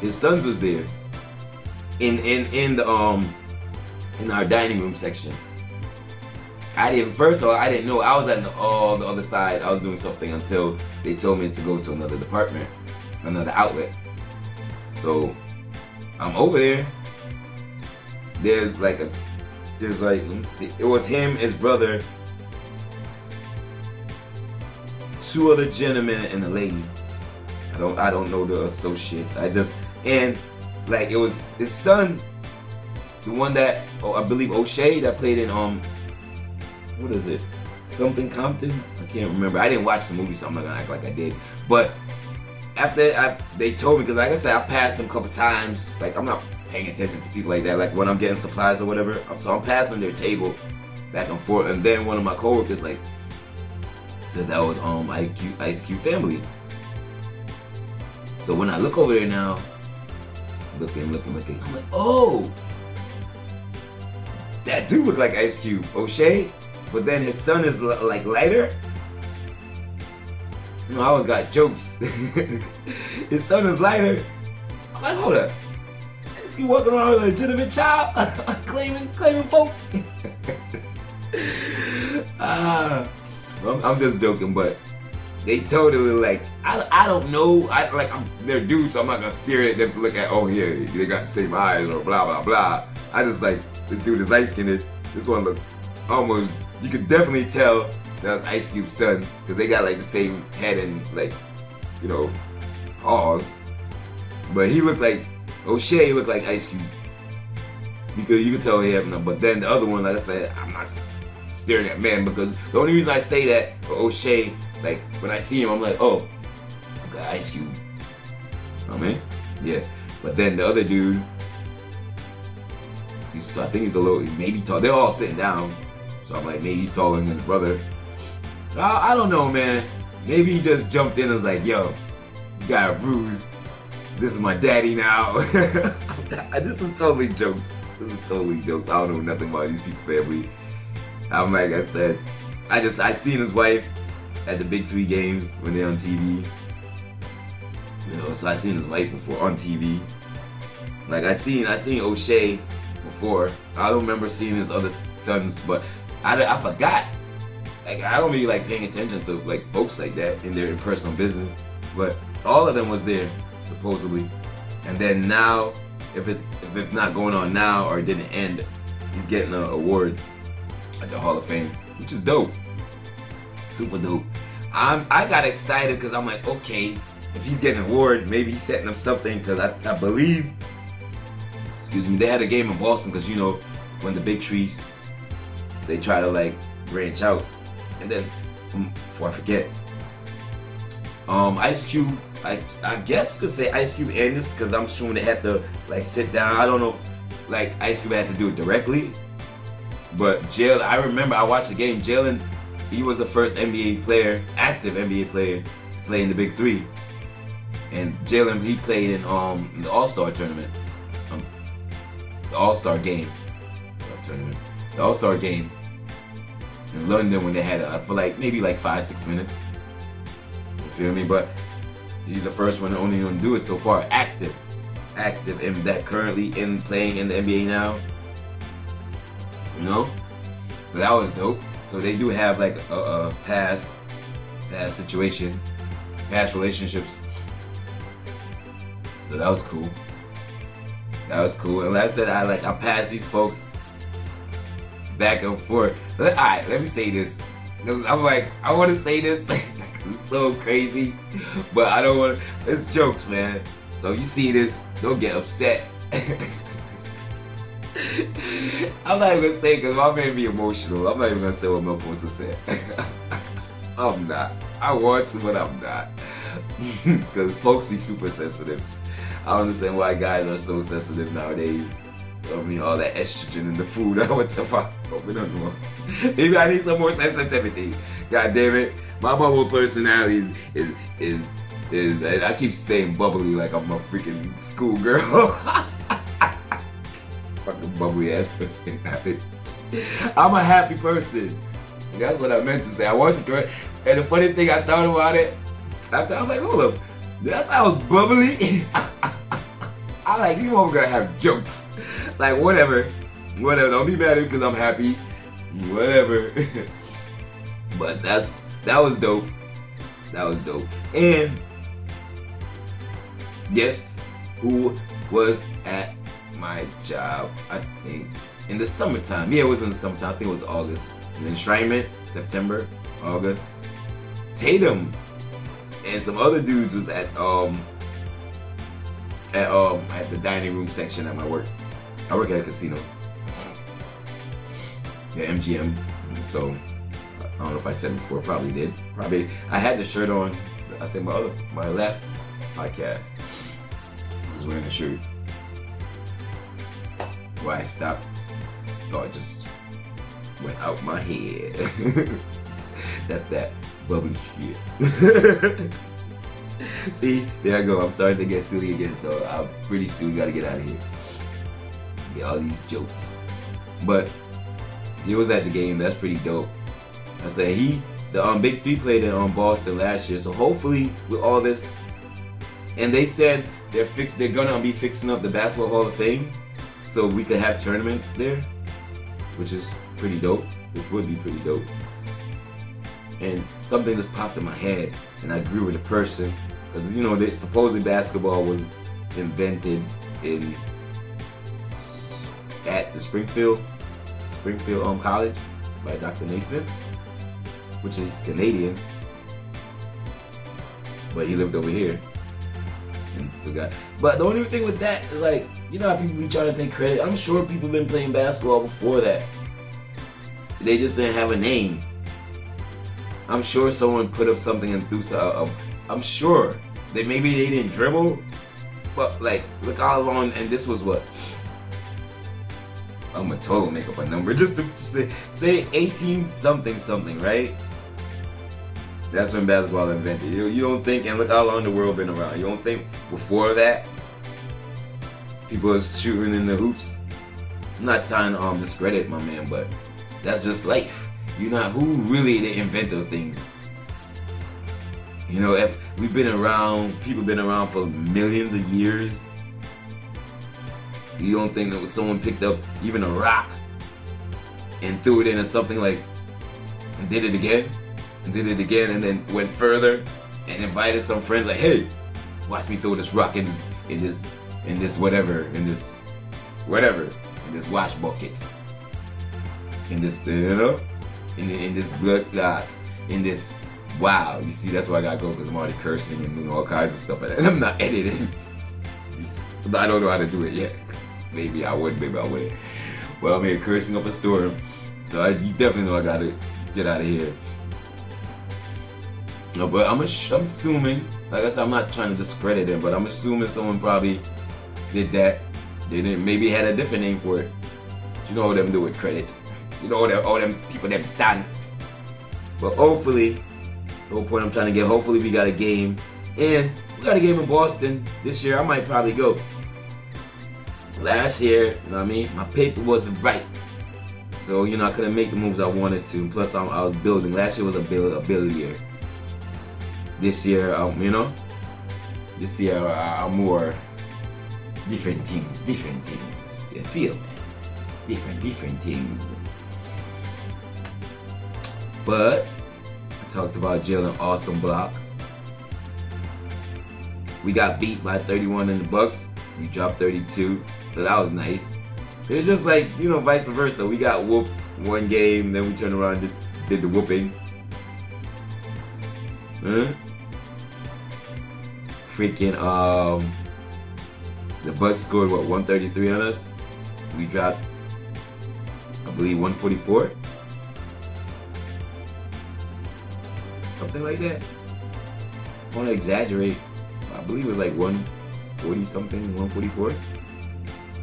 His sons was there in our dining room section. I didn't know. I was at the other side. I was doing something until they told me to go to another department, another outlet. So I'm over there. There's like, let me see. It was him, his brother, two other gentlemen, and a lady. I don't know the associates. And like, it was his son, the one that I believe O'Shea, that played in what is it? Something Compton? I can't remember. I didn't watch the movie, so I'm not gonna act like I did. But after they told me, because like I said, I passed them a couple times. Like, I'm not paying attention to people like that. Like when I'm getting supplies or whatever, so I'm passing their table back and forth. And then one of my coworkers said that was Ice Cube family. So when I look over there now, looking, I'm like, oh, that dude look like Ice Cube, O'Shea. But then his son is like lighter. I always got jokes. His son is lighter. I'm like, hold up. Is he walking around with a legitimate child? claiming folks? I'm just joking, but they totally like, I don't know. They're dudes, so I'm not gonna stare at them to look at, oh yeah, they got the same eyes or blah blah blah. I just like, this dude is light skinned. This one look almost, you could definitely tell that was Ice Cube's son, because they got like the same head and like, paws. But he looked like, O'Shea looked like Ice Cube. You could tell he had enough. But then the other one, like I said, I'm not staring at man, because the only reason I say that for O'Shea, like when I see him, I'm like, oh, okay, Ice Cube. I mean, yeah. But then the other dude, I think he's a little, maybe tall. They're all sitting down, so I'm like, maybe he's taller than his brother. I don't know, man. Maybe he just jumped in and was like, yo, you got a ruse. This is my daddy now. This is totally jokes. I don't know nothing about these people's family. I'm like I said, I seen his wife at the Big 3 games when they're on TV. So I seen his wife before on TV. Like I seen O'Shea before. I don't remember seeing his other sons, but I forgot. Like I don't really like paying attention to like folks like that in their personal business. But all of them was there, supposedly. And then now, if it's not going on now or it didn't end, he's getting an award at the Hall of Fame, which is dope. Super dope. I got excited because I'm like, okay, if he's getting an award, maybe he's setting up something, because I believe, they had a game in Boston, because when the Big Three, they try to like branch out. And then, before I forget, Ice Cube, I guess could say Ice Cube and this, because I'm assuming they had to like sit down. I don't know like Ice Cube had to do it directly. But Jalen, I remember I watched the game. Jalen, he was the first NBA player, active NBA player, playing the Big Three. And Jalen, he played in the All-Star tournament, the All-Star game, the All-Star game in London when they had it for like maybe like 5-6 minutes. You feel me? But he's the first one, only one to do it so far, active in that currently in playing in the NBA now. You know, so that was dope. So they do have like a past situation, past relationships. So that was cool. And like I said, I pass these folks back and forth. Alright, let me say this. I'm like, I want to say this. It's so crazy. But I don't want to. It's jokes, man. So if you see this, don't get upset. I'm not even going to say it because my man be emotional. I'm not even going to say what I'm supposed to say. I'm not. I want to, but I'm not. Because folks be super sensitive. I don't understand why guys are so sensitive nowadays. I mean, all that estrogen in the food. What the fuck? We don't know. Maybe I need some more sensitivity. God damn it. My bubble personality is I keep saying bubbly like I'm a freaking schoolgirl. Fucking bubbly ass personality. I'm a happy person. That's what I meant to say. I wanted to throw it. And the funny thing I thought about it, after I was like, hold up. That sounds bubbly. I like these people gonna have jokes. Like whatever. Don't be mad at me because I'm happy. Whatever. But that was dope. And guess who was at my job? I think in the summertime. Yeah, it was in the summertime. I think it was August. The enshrinement, September, August. Tatum and some other dudes was at the dining room section at my work. I work at a casino. Yeah, MGM. So I don't know if I said it before. Probably did. Probably. I had the shirt on. I think my last podcast I was wearing a shirt. Why I stopped. Thought it just went out my head. That's that bubbly shit. See, there I go. I'm starting to get silly again, so I'm pretty soon gotta get out of here. Get all these jokes. But he was at the game. That's pretty dope. I said the Big Three played in Boston last year, so hopefully with all this, and they said they're gonna be fixing up the Basketball Hall of Fame, so we could have tournaments there, which is pretty dope. Which would be pretty dope. And something just popped in my head, and I agree with the person, because supposedly basketball was invented at the Springfield College by Dr. Naismith, which is Canadian, but he lived over here. But the only thing with that is how people be trying to take credit. I'm sure people been playing basketball before that. They just didn't have a name. I'm sure someone put up something and threw some. I'm sure that maybe they didn't dribble, but look how long. And this was what? I'm gonna totally make up a number just to say 18 something, right? That's when basketball invented. You don't think, and look how long the world been around. You don't think before that people was shooting in the hoops? I'm not trying to discredit my man, but that's just life. Who really the inventor of things? If we've been around, people been around for millions of years. You don't think that someone picked up even a rock and threw it into something and did it again, and then went further and invited some friends hey, watch me throw this rock in this wash bucket, in this in this blood clot, in this. Wow, you see, that's why I gotta go, because I'm already cursing and doing all kinds of stuff like that. And I'm not editing. I don't know how to do it yet. Maybe I would, maybe I wouldn't. Well, I'm here cursing up a storm. So you definitely know I gotta get out of here. No, but I'm assuming, like I said, I'm not trying to discredit him, but I'm assuming someone probably did that They didn't maybe had a different name for it. You know what them do with credit. You know all them people them done. But hopefully, the whole point I'm trying to get, hopefully we got a game. And we got a game in Boston this year. I might probably go. Last year, you know what I mean? My paper wasn't right. So, I couldn't make the moves I wanted to. Plus, I was building. Last year was a build year. This year, this year I'm more different things. You feel, man? Different things. But I talked about Jalen awesome block. We got beat by 31 in the Bucks. We dropped 32, so that was nice. It was just like, vice versa. We got whooped one game, then we turned around and just did the whooping. Freaking, the Bucks scored, 133 on us? We dropped, I believe, 144? Something like that. I want to exaggerate. I believe it was like 140 something, 144.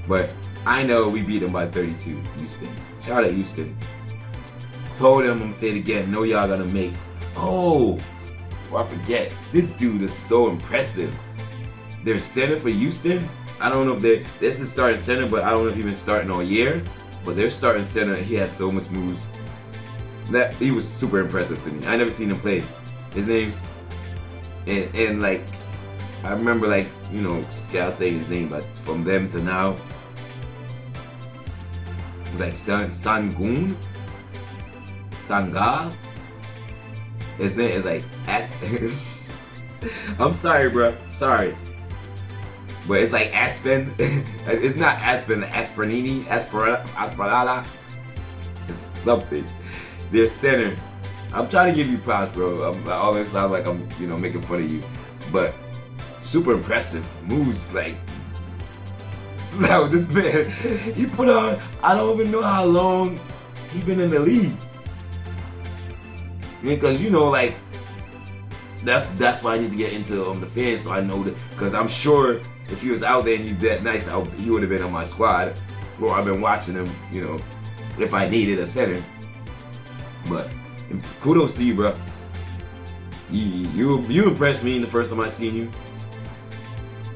But I know we beat them by 32, Houston. Shout out Houston. Told them, I'm gonna say it again, know y'all gonna make. Oh, before I forget, this dude is so impressive. Their center for Houston, I don't know if this is starting center, but I don't know if he's been starting all year. But their starting center, he has so much moves. He was super impressive to me. I never seen him play. His name, and like, I remember Scal saying his name, but from them to now, it was like Sangun? Sanga? His name is like I'm sorry, bro. Sorry. But it's like Aspen. It's not Aspen, Aspernini, Asperala. It's something. Their center. I'm trying to give you props, bro. I always sound like I'm, making fun of you. But super impressive moves, like. Now this man, he put on. I don't even know how long he been in the league. Because that's why I need to get into the fans, so I know that. Because I'm sure if he was out there and he's that nice, he would have been on my squad. Or I've been watching him, if I needed a center. But kudos to you, bro. You impressed me the first time I seen you.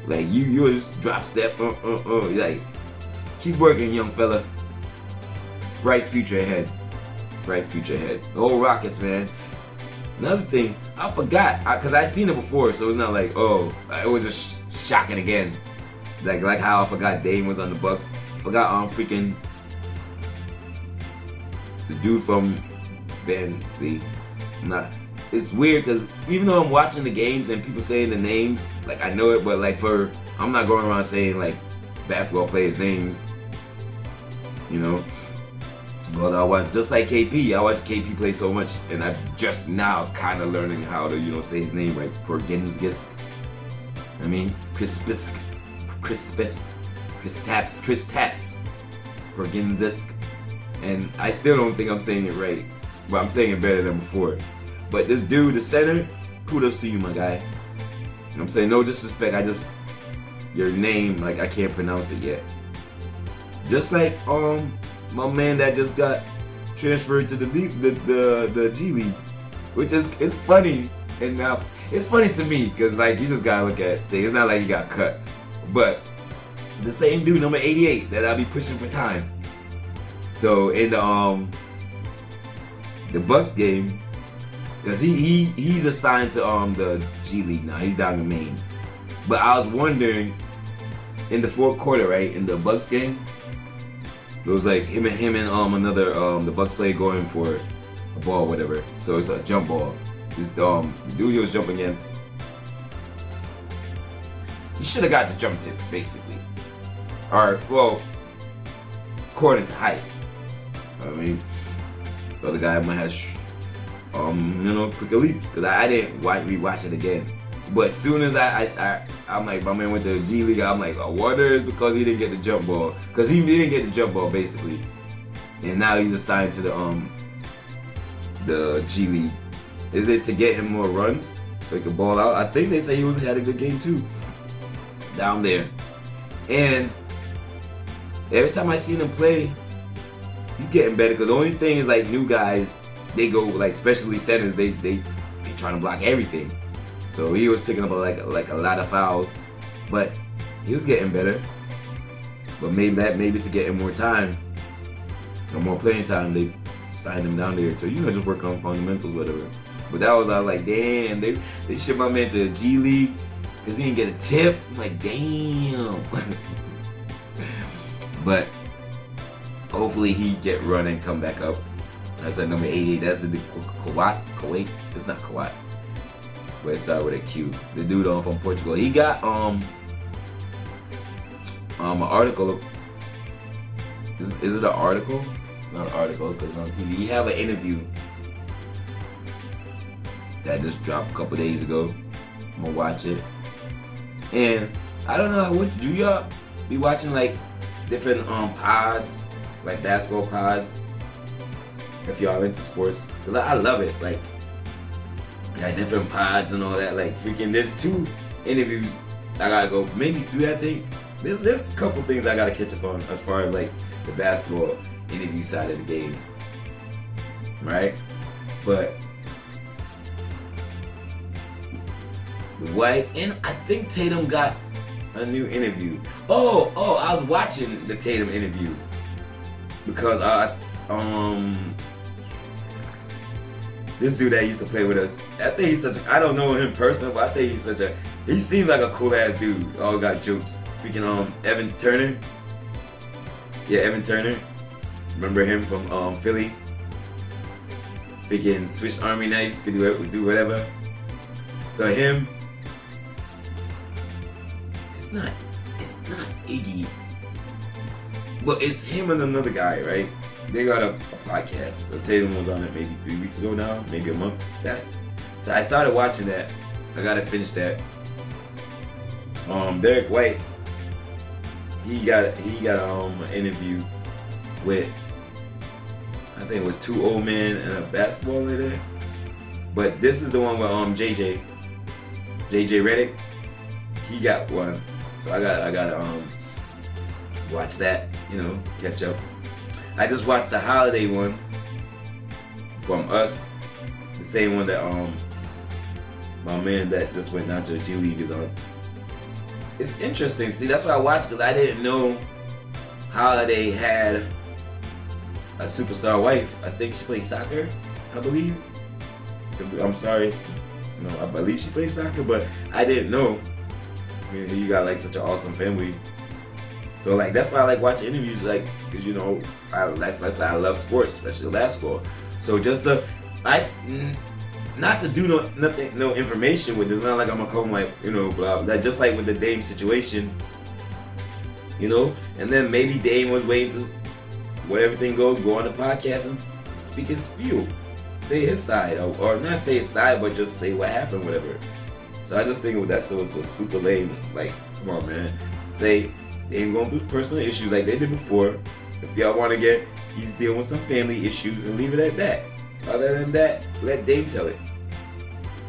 Like you was drop step, like keep working, young fella. Bright future ahead. The whole Rockets, man. Another thing, I forgot, cause I seen it before, so it's not like, it was just shocking again. Like how I forgot Dame was on the Bucks. Forgot freaking the dude from see, it's weird because even though I'm watching the games and people saying the names, like I know it, but I'm not going around saying like basketball players' names, But I watch, just like KP, I watch KP play so much, and I'm just now kind of learning how to, say his name right. Porzingis. Kristaps. Porzingis. And I still don't think I'm saying it right, but I'm saying it better than before. But this dude, the center, kudos to you, my guy. I'm saying no disrespect, your name, like I can't pronounce it yet. Just like my man that just got transferred to the G League, which it's funny enough. It's funny to me because you just gotta look at things. It's not like he got cut, but the same dude, number 88, that I'll be pushing for time. So in the Bucks game, because he's assigned to the G League now. He's down in Maine. But I was wondering, in the fourth quarter, right, in the Bucks game, it was like him and another the Bucks player going for a ball, whatever. So it's a jump ball. This the dude he was jumping against, he should have got the jump tip, basically. Or according to height. The other guy might have quicker leaps because I didn't rewatch it again. But as soon as I'm like, my man went to the G League, I'm like, I wonder it's because he didn't get the jump ball. Because he didn't get the jump ball, basically. And now he's assigned to the G League. Is it to get him more runs so he can ball out? I think they say he had a good game too down there. And Every time I seen him play, he's getting better. Because the only thing is like new guys, they go like especially centers, they trying to block everything. So he was picking up like a lot of fouls, but he was getting better. But maybe to get him more time, or more playing time, they signed him down there to just work on fundamentals, whatever. But I was like, damn, they shipped my man to the G League because he didn't get a tip. I'm like, damn. But hopefully he get run and come back up. That's at number 88. That's the Kuwait. It's not Kuwait, but it started with a Q. The dude from Portugal. He got an article. Is it an article? It's not an article because it's on TV. He have an interview that just dropped a couple days ago. I'm gonna watch it. And I don't know, what do y'all be watching like different pods, like basketball pods, if y'all into sports? Cause I love it, like different pods and all that. Like freaking, there's 2 interviews I gotta go, maybe 3 I think. There's a couple things I gotta catch up on as far as like the basketball interview side of the game, right? But White and I think Tatum got a new interview. Oh, I was watching the Tatum interview because this dude that used to play with us, I think he's I don't know him personally, but I think he seems like a cool ass dude. All got jokes. Freaking Evan Turner. Yeah, Evan Turner. Remember him from Philly? Freaking Swiss Army knife, could do whatever. So him. It's not Iggy. Well, it's him and another guy, right? They got a podcast. So Tatum was on it maybe 3 weeks ago now, maybe a month back. So I started watching that. I gotta finish that. Derek White, he got an interview with, I think, with 2 old men and a basketball there. But this is the one with JJ Redick. He got one, so I gotta watch that. Catch up. I just watched the holiday one from us, the same one that my man that just went down to the G League is on. It's interesting. See, that's what I watched because I didn't know Holiday had a superstar wife. I think she plays soccer, I believe. I'm sorry. No, I believe she plays soccer, but I didn't know. You got like such an awesome family. So like that's why I like watching interviews, like, because that's I love sports, especially basketball. So just not to do no information with it. It's not like I'm gonna come like blah blah. Just like with the Dame situation, and then maybe Dame was waiting to let everything go on the podcast and speak his spiel, say his side, or not say his side, but just say what happened, whatever. So I just think that's so super lame. Like, come on, man. Say they ain't going through personal issues like they did before. If y'all want to he's dealing with some family issues, and leave it at that. Other than that, let Dame tell it.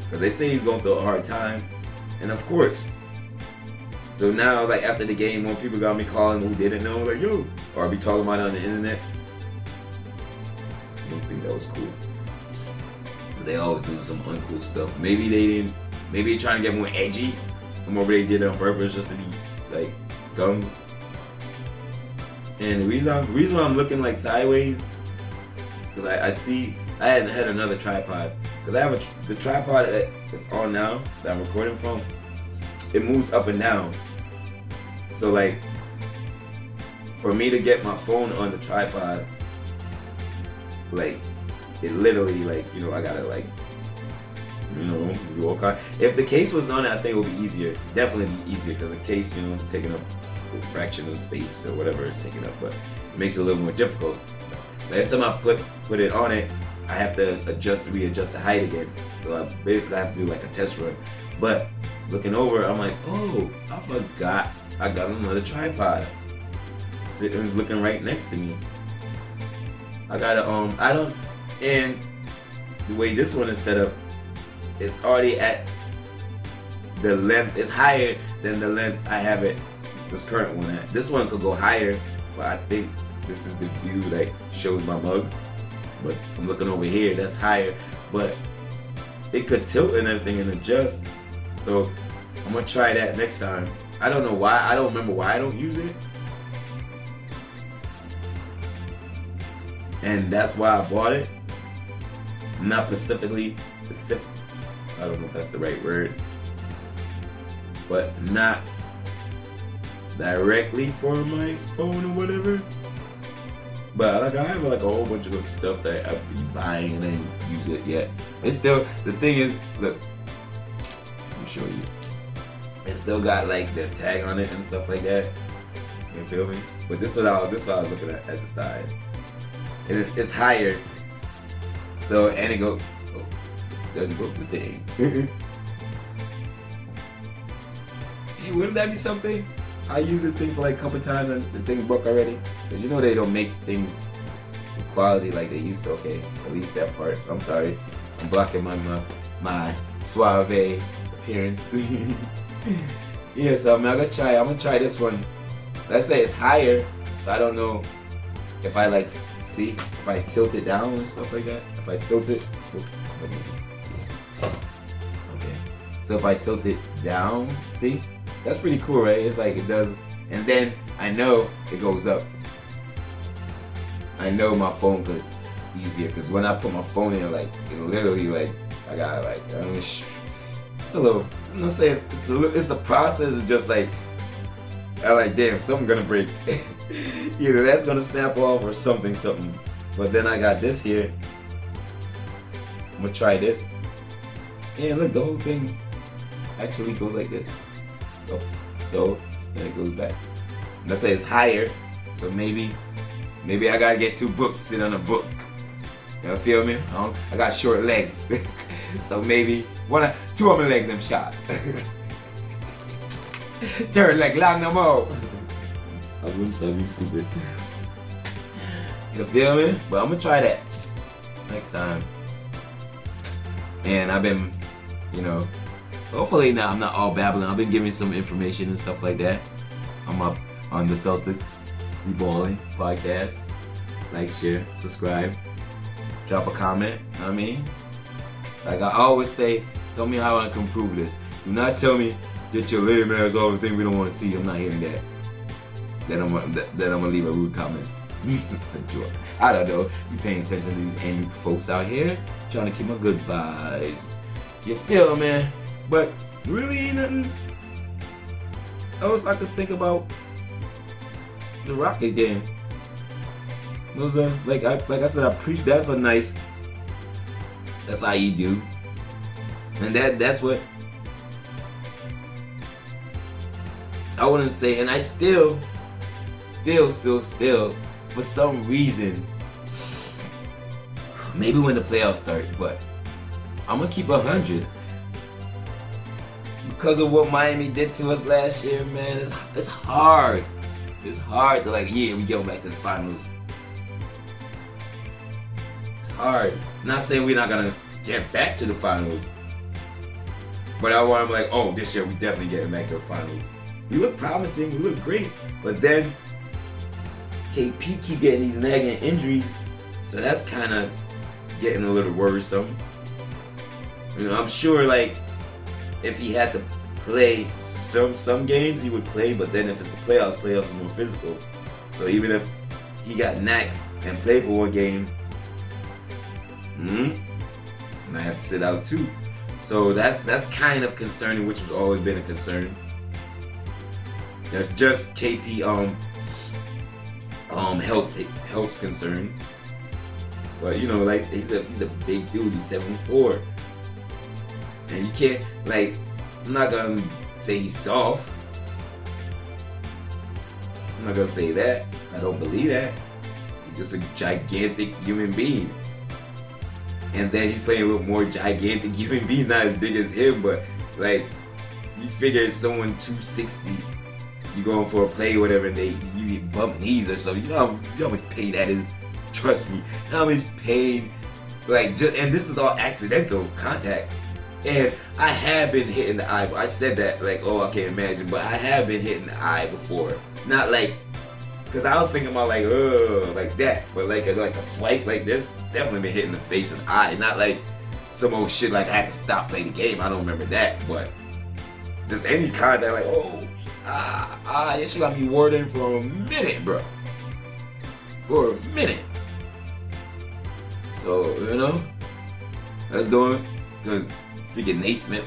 Because they say he's going through a hard time. And of course. So now, like, after the game, when people got me calling who didn't know, like, yo, or be talking about it on the internet. I don't think that was cool. But they always doing some uncool stuff. Maybe they trying to get more edgy. Or maybe they did it on purpose just to be, like, scums. And the reason why I'm looking, like, sideways, because I hadn't had another tripod. Because I have the tripod that's on now, that I'm recording from, it moves up and down. So like, for me to get my phone on the tripod, like, it literally, like, I gotta, like, do all kind. If the case was on it, I think it would be easier. Definitely be easier, because the case, taking up a fraction of space or whatever it's taking up, but it makes it a little more difficult. But every time I put it on it, I have to readjust the height again. So I basically have to do like a test run. But looking over, I'm like, oh, I forgot I got another tripod. It's looking right next to me. I gotta and the way this one is set up, it's already at the length. It's higher than the length I have it, this current one at. This one could go higher, but I think this is the view that shows my mug. But I'm looking over here, that's higher, but it could tilt and everything and adjust. So I'm gonna try that next time. I don't know why, I don't remember why I don't use it. And that's why I bought it. Not specific. I don't know if that's the right word. But not directly for my phone or whatever. But like I have like a whole bunch of other stuff that I've been buying and then use it yet. It's still, the thing is, look, let me show you. It still got like the tag on it and stuff like that. You feel me? But this is what I was looking at the side. And it's higher. So, and it goes, oh, doesn't go the thing. Hey, wouldn't that be something? I use this thing for like a couple times and the thing broke already. Cause you know they don't make things with quality like they used to. Okay, at least that part. I'm sorry. I'm blocking my suave appearance. Yeah, so I'm gonna try this one. Let's say it's higher, so I don't know if I like see if I tilt it down and stuff like that. If I tilt it, okay. So if I tilt it down, see, that's pretty cool, right? It's like it does, and then I know it goes up. I know my phone gets easier because when I put my phone in, like it literally like I got like it's a little. I'm gonna say it's a process of just like I'm like damn something gonna break. Either that's gonna snap off or something. But then I got this here. I'm gonna try this. And look, the whole thing actually goes like this. So then it goes back. Let's say it's higher. So maybe I gotta get 2 books, sit on a book. You feel me? I got short legs. So maybe 2 of my legs them shot. Turn like long no more. I'm stupid. You feel me? But I'm gonna try that next time. And I've been, hopefully now I'm not all babbling. I've been giving some information and stuff like that. I'm up on the Celtics B Balln Podcast. Like, share, subscribe, drop a comment. You know what I mean? Like I always say, tell me how I can improve this. Do not tell me get your lame ass all the thing we don't want to see. I'm not hearing that. Then I'm gonna leave a rude comment. I don't know. You paying attention to these angry folks out here? Trying to keep my good vibes. You feel, man? But really ain't nothing else I could think about the Rocket game. Those are like I said, I preach. That's a nice. That's how you do, and that's what I wouldn't say. And I still, for some reason, maybe when the playoffs start, but I'm gonna keep 100 because of what Miami did to us last year, man. It's hard. It's hard to like, yeah, we go back to the finals. It's hard. Not saying we're not gonna get back to the finals, but I want to be like, oh, this year we definitely getting back to the finals. We look promising, we look great, but then KP keep getting these nagging injuries, so that's kind of getting a little worrisome. I'm sure like if he had to play some games he would play, but then if it's the playoffs is more physical. So even if he got naxed and played for one game, might have to sit out too. So that's kind of concerning, which has always been a concern. There's just KP health's concern. But like he's a big dude. He's 7'4", and you can't like. I'm not gonna say he's soft. I'm not gonna say that. I don't believe that. He's just a gigantic human being. And then he's playing with more gigantic human beings, not as big as him, but like you figure someone 260, you going for a play or whatever, and you bump knees or something. You know how much pain that is. Trust me. You know how much pain, and this is all accidental contact. And I have been hit in the eye. I said that like, oh, I can't imagine, but I have been hit in the eye before. Not like Cause I was thinking about like that, but like a swipe like this, definitely been hit in the face and eye. Not like some old shit like I had to stop playing the game. I don't remember that, but just any contact like this shit got me warding for a minute, bro. For a minute. So let's do it. Cause freaking Naismith.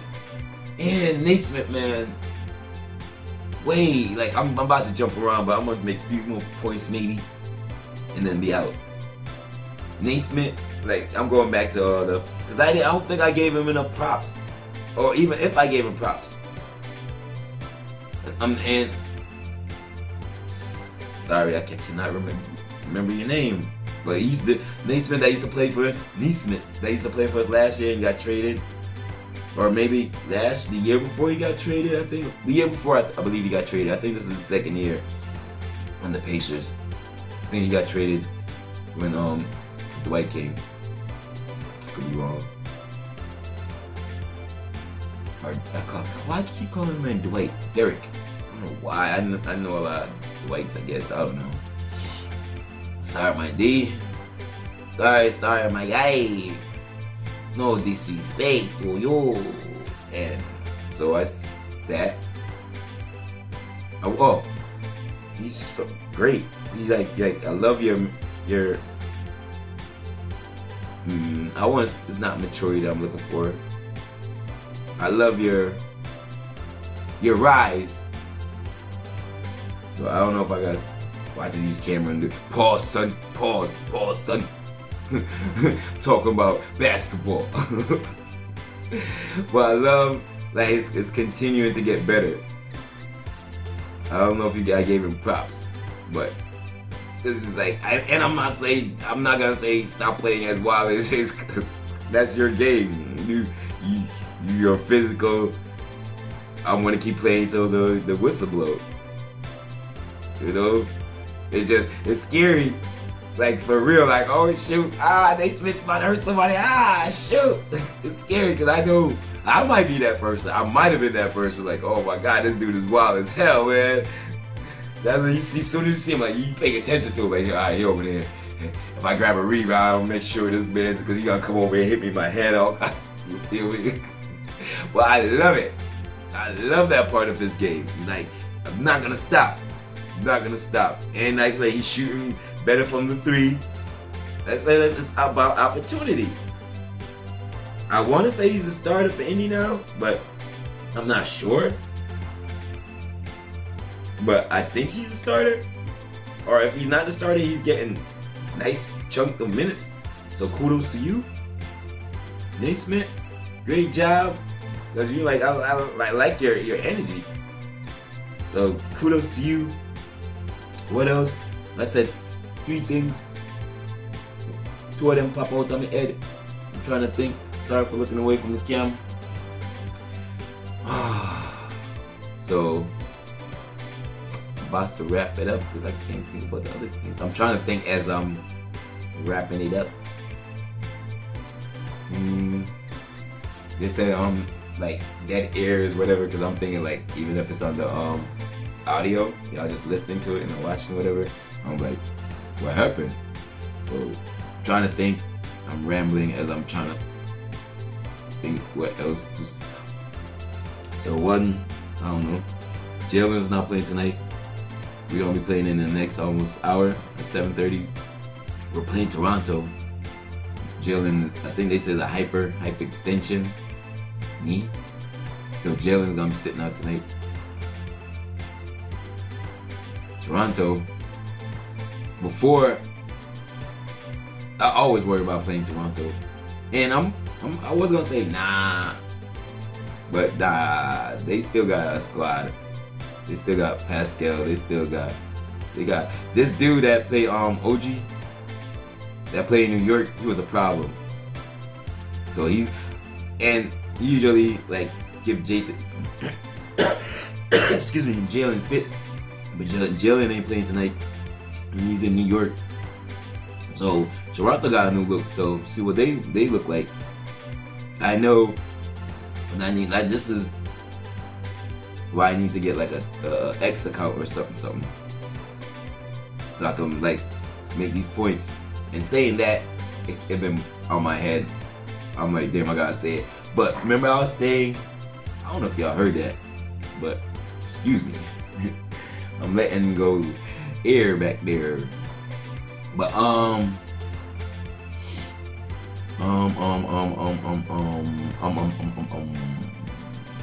And Naismith, man. Wait, like I'm about to jump around, but I'm gonna make a few more points maybe, and then be out. Naismith, like I'm going back to all the, cause I don't think I gave him enough props, or even if I gave him props. And sorry, I cannot remember your name, but Naismith that used to play for us. Naismith that used to play for us last year and got traded. Or maybe the year before he got traded, I think. The year before, I believe he got traded. I think this is the second year on the Pacers. I think he got traded when Dwight came. Could be wrong. Why do you keep calling him Dwight? Derek. I don't know why. I know a lot of Dwights, I guess. I don't know. Sorry, my D. Sorry, my guy. No disrespect to you. And so that. Oh, he's great. He's like I love your it's not maturity that I'm looking for. I love your rise. So I don't know if I got watching these camera and do pause son. Talking about basketball. But I love like it's continuing to get better. I don't know if I gave him props, but it's like I'm not gonna say stop playing as wild as his, cause that's your game. You're physical. I'm gonna keep playing till the whistle blows. It's scary. Like for real, like oh shoot, Naismith about to hurt somebody, shoot. It's scary because I know I might be that person. I might have been that person. Like oh my god, this dude is wild as hell, man. That's what you see. As soon as you see him, like you pay attention to him. Like alright, he over there. If I grab a rebound, I'll make sure this man, because he gonna come over and hit me in my head off. You feel me? Well, I love it. I love that part of his game. Like I'm not gonna stop. And like he's shooting better from the three. Let's say that it's about opportunity. I want to say he's a starter for Indy now, but I'm not sure. But I think he's a starter. Or if he's not the starter, he's getting nice chunk of minutes. So kudos to you, Naismith. Great job. Because you I like your energy. So kudos to you. What else? I said 3 things. 2 of them pop out on my head. I'm trying to think. Sorry for looking away from the cam. So, I'm about to wrap it up because I can't think about the other things. I'm trying to think as I'm wrapping it up. They say like dead airs, whatever, because I'm thinking like even if it's on the audio, y'all just listening to it and watching whatever. I'm like, what happened? So, I'm trying to think. I'm rambling as I'm trying to think what else to say. So one, I don't know. Jalen's not playing tonight. We're gonna be playing in the next almost hour at 7:30. We're playing Toronto. Jalen, I think they said a hyper extension knee. So Jalen's gonna be sitting out tonight. Toronto. Before, I always worry about playing Toronto, and I was gonna say nah, but nah, they still got a squad. They still got Pascal. They got this dude that played OG, that played in New York. He was a problem. So he usually like give Jason, excuse me, Jalen fits, but Jalen ain't playing tonight. He's in New York. So Toronto got a new look. So see what they look like. I know. This is why I need to get like a X account or something. so I can like make these points. And saying that, it been on my head. I'm like, damn, I gotta say it. But remember I was saying, I don't know if y'all heard that, but excuse me. I'm letting go air back there. But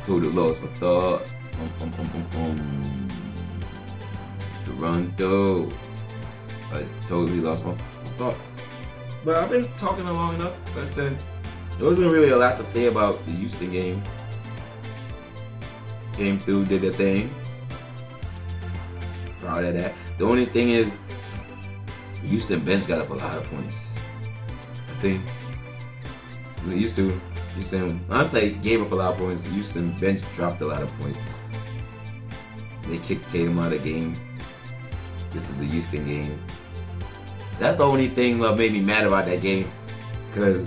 totally lost my thought. Toronto. I totally lost my thought. But I've been talking long enough. Like I said, there wasn't really a lot to say about the Houston game. Came through, did their thing. Proud of that. The only thing is, Houston bench got up a lot of points. I think Houston, I'd say gave up a lot of points. Houston bench dropped a lot of points. They kicked Tatum out of the game. This is the Houston game. That's the only thing that made me mad about that game, because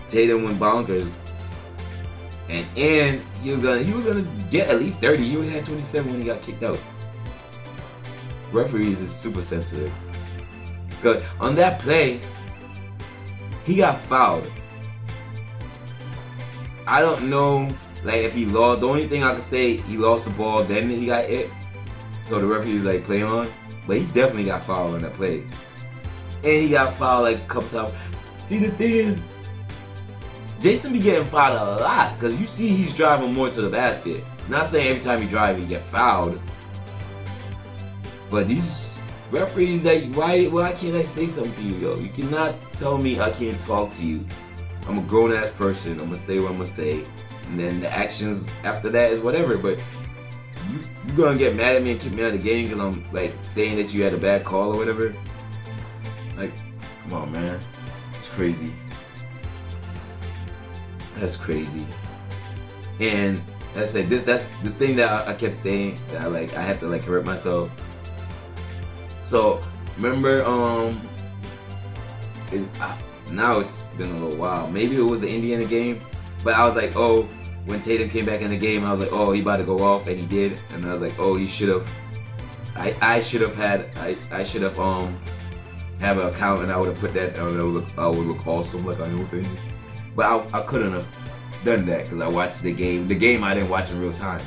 Tatum went bonkers, and he was gonna get at least 30. He was at 27 when he got kicked out. Referees is super sensitive, because on that play, he got fouled. I don't know, like if he lost. The only thing I could say, he lost the ball, then he got hit. So the referee was like, play on. But he definitely got fouled on that play. And he got fouled like a couple times. See, the thing is, Jason be getting fouled a lot, because you see he's driving more to the basket. Not saying every time he drive he get fouled. But these referees, like, why can't I say something to you, yo? You cannot tell me I can't talk to you. I'm a grown ass person. I'm gonna say what I'm gonna say. And then the actions after that is whatever. But you gonna get mad at me and kick me out of the game because I'm like saying that you had a bad call or whatever? Like, come on, man. It's crazy. That's crazy. And as I said, that's the thing that I kept saying, that I had to like correct myself. So remember, now it's been a little while. Maybe it was the Indiana game, but I was like, oh, when Tatum came back in the game, I was like, oh, he about to go off, and he did. And I was like, oh, he should have. I should have have an account, and I would have put that. I would look awesome, like I know things. But I couldn't have done that because I watched the game. The game I didn't watch in real time.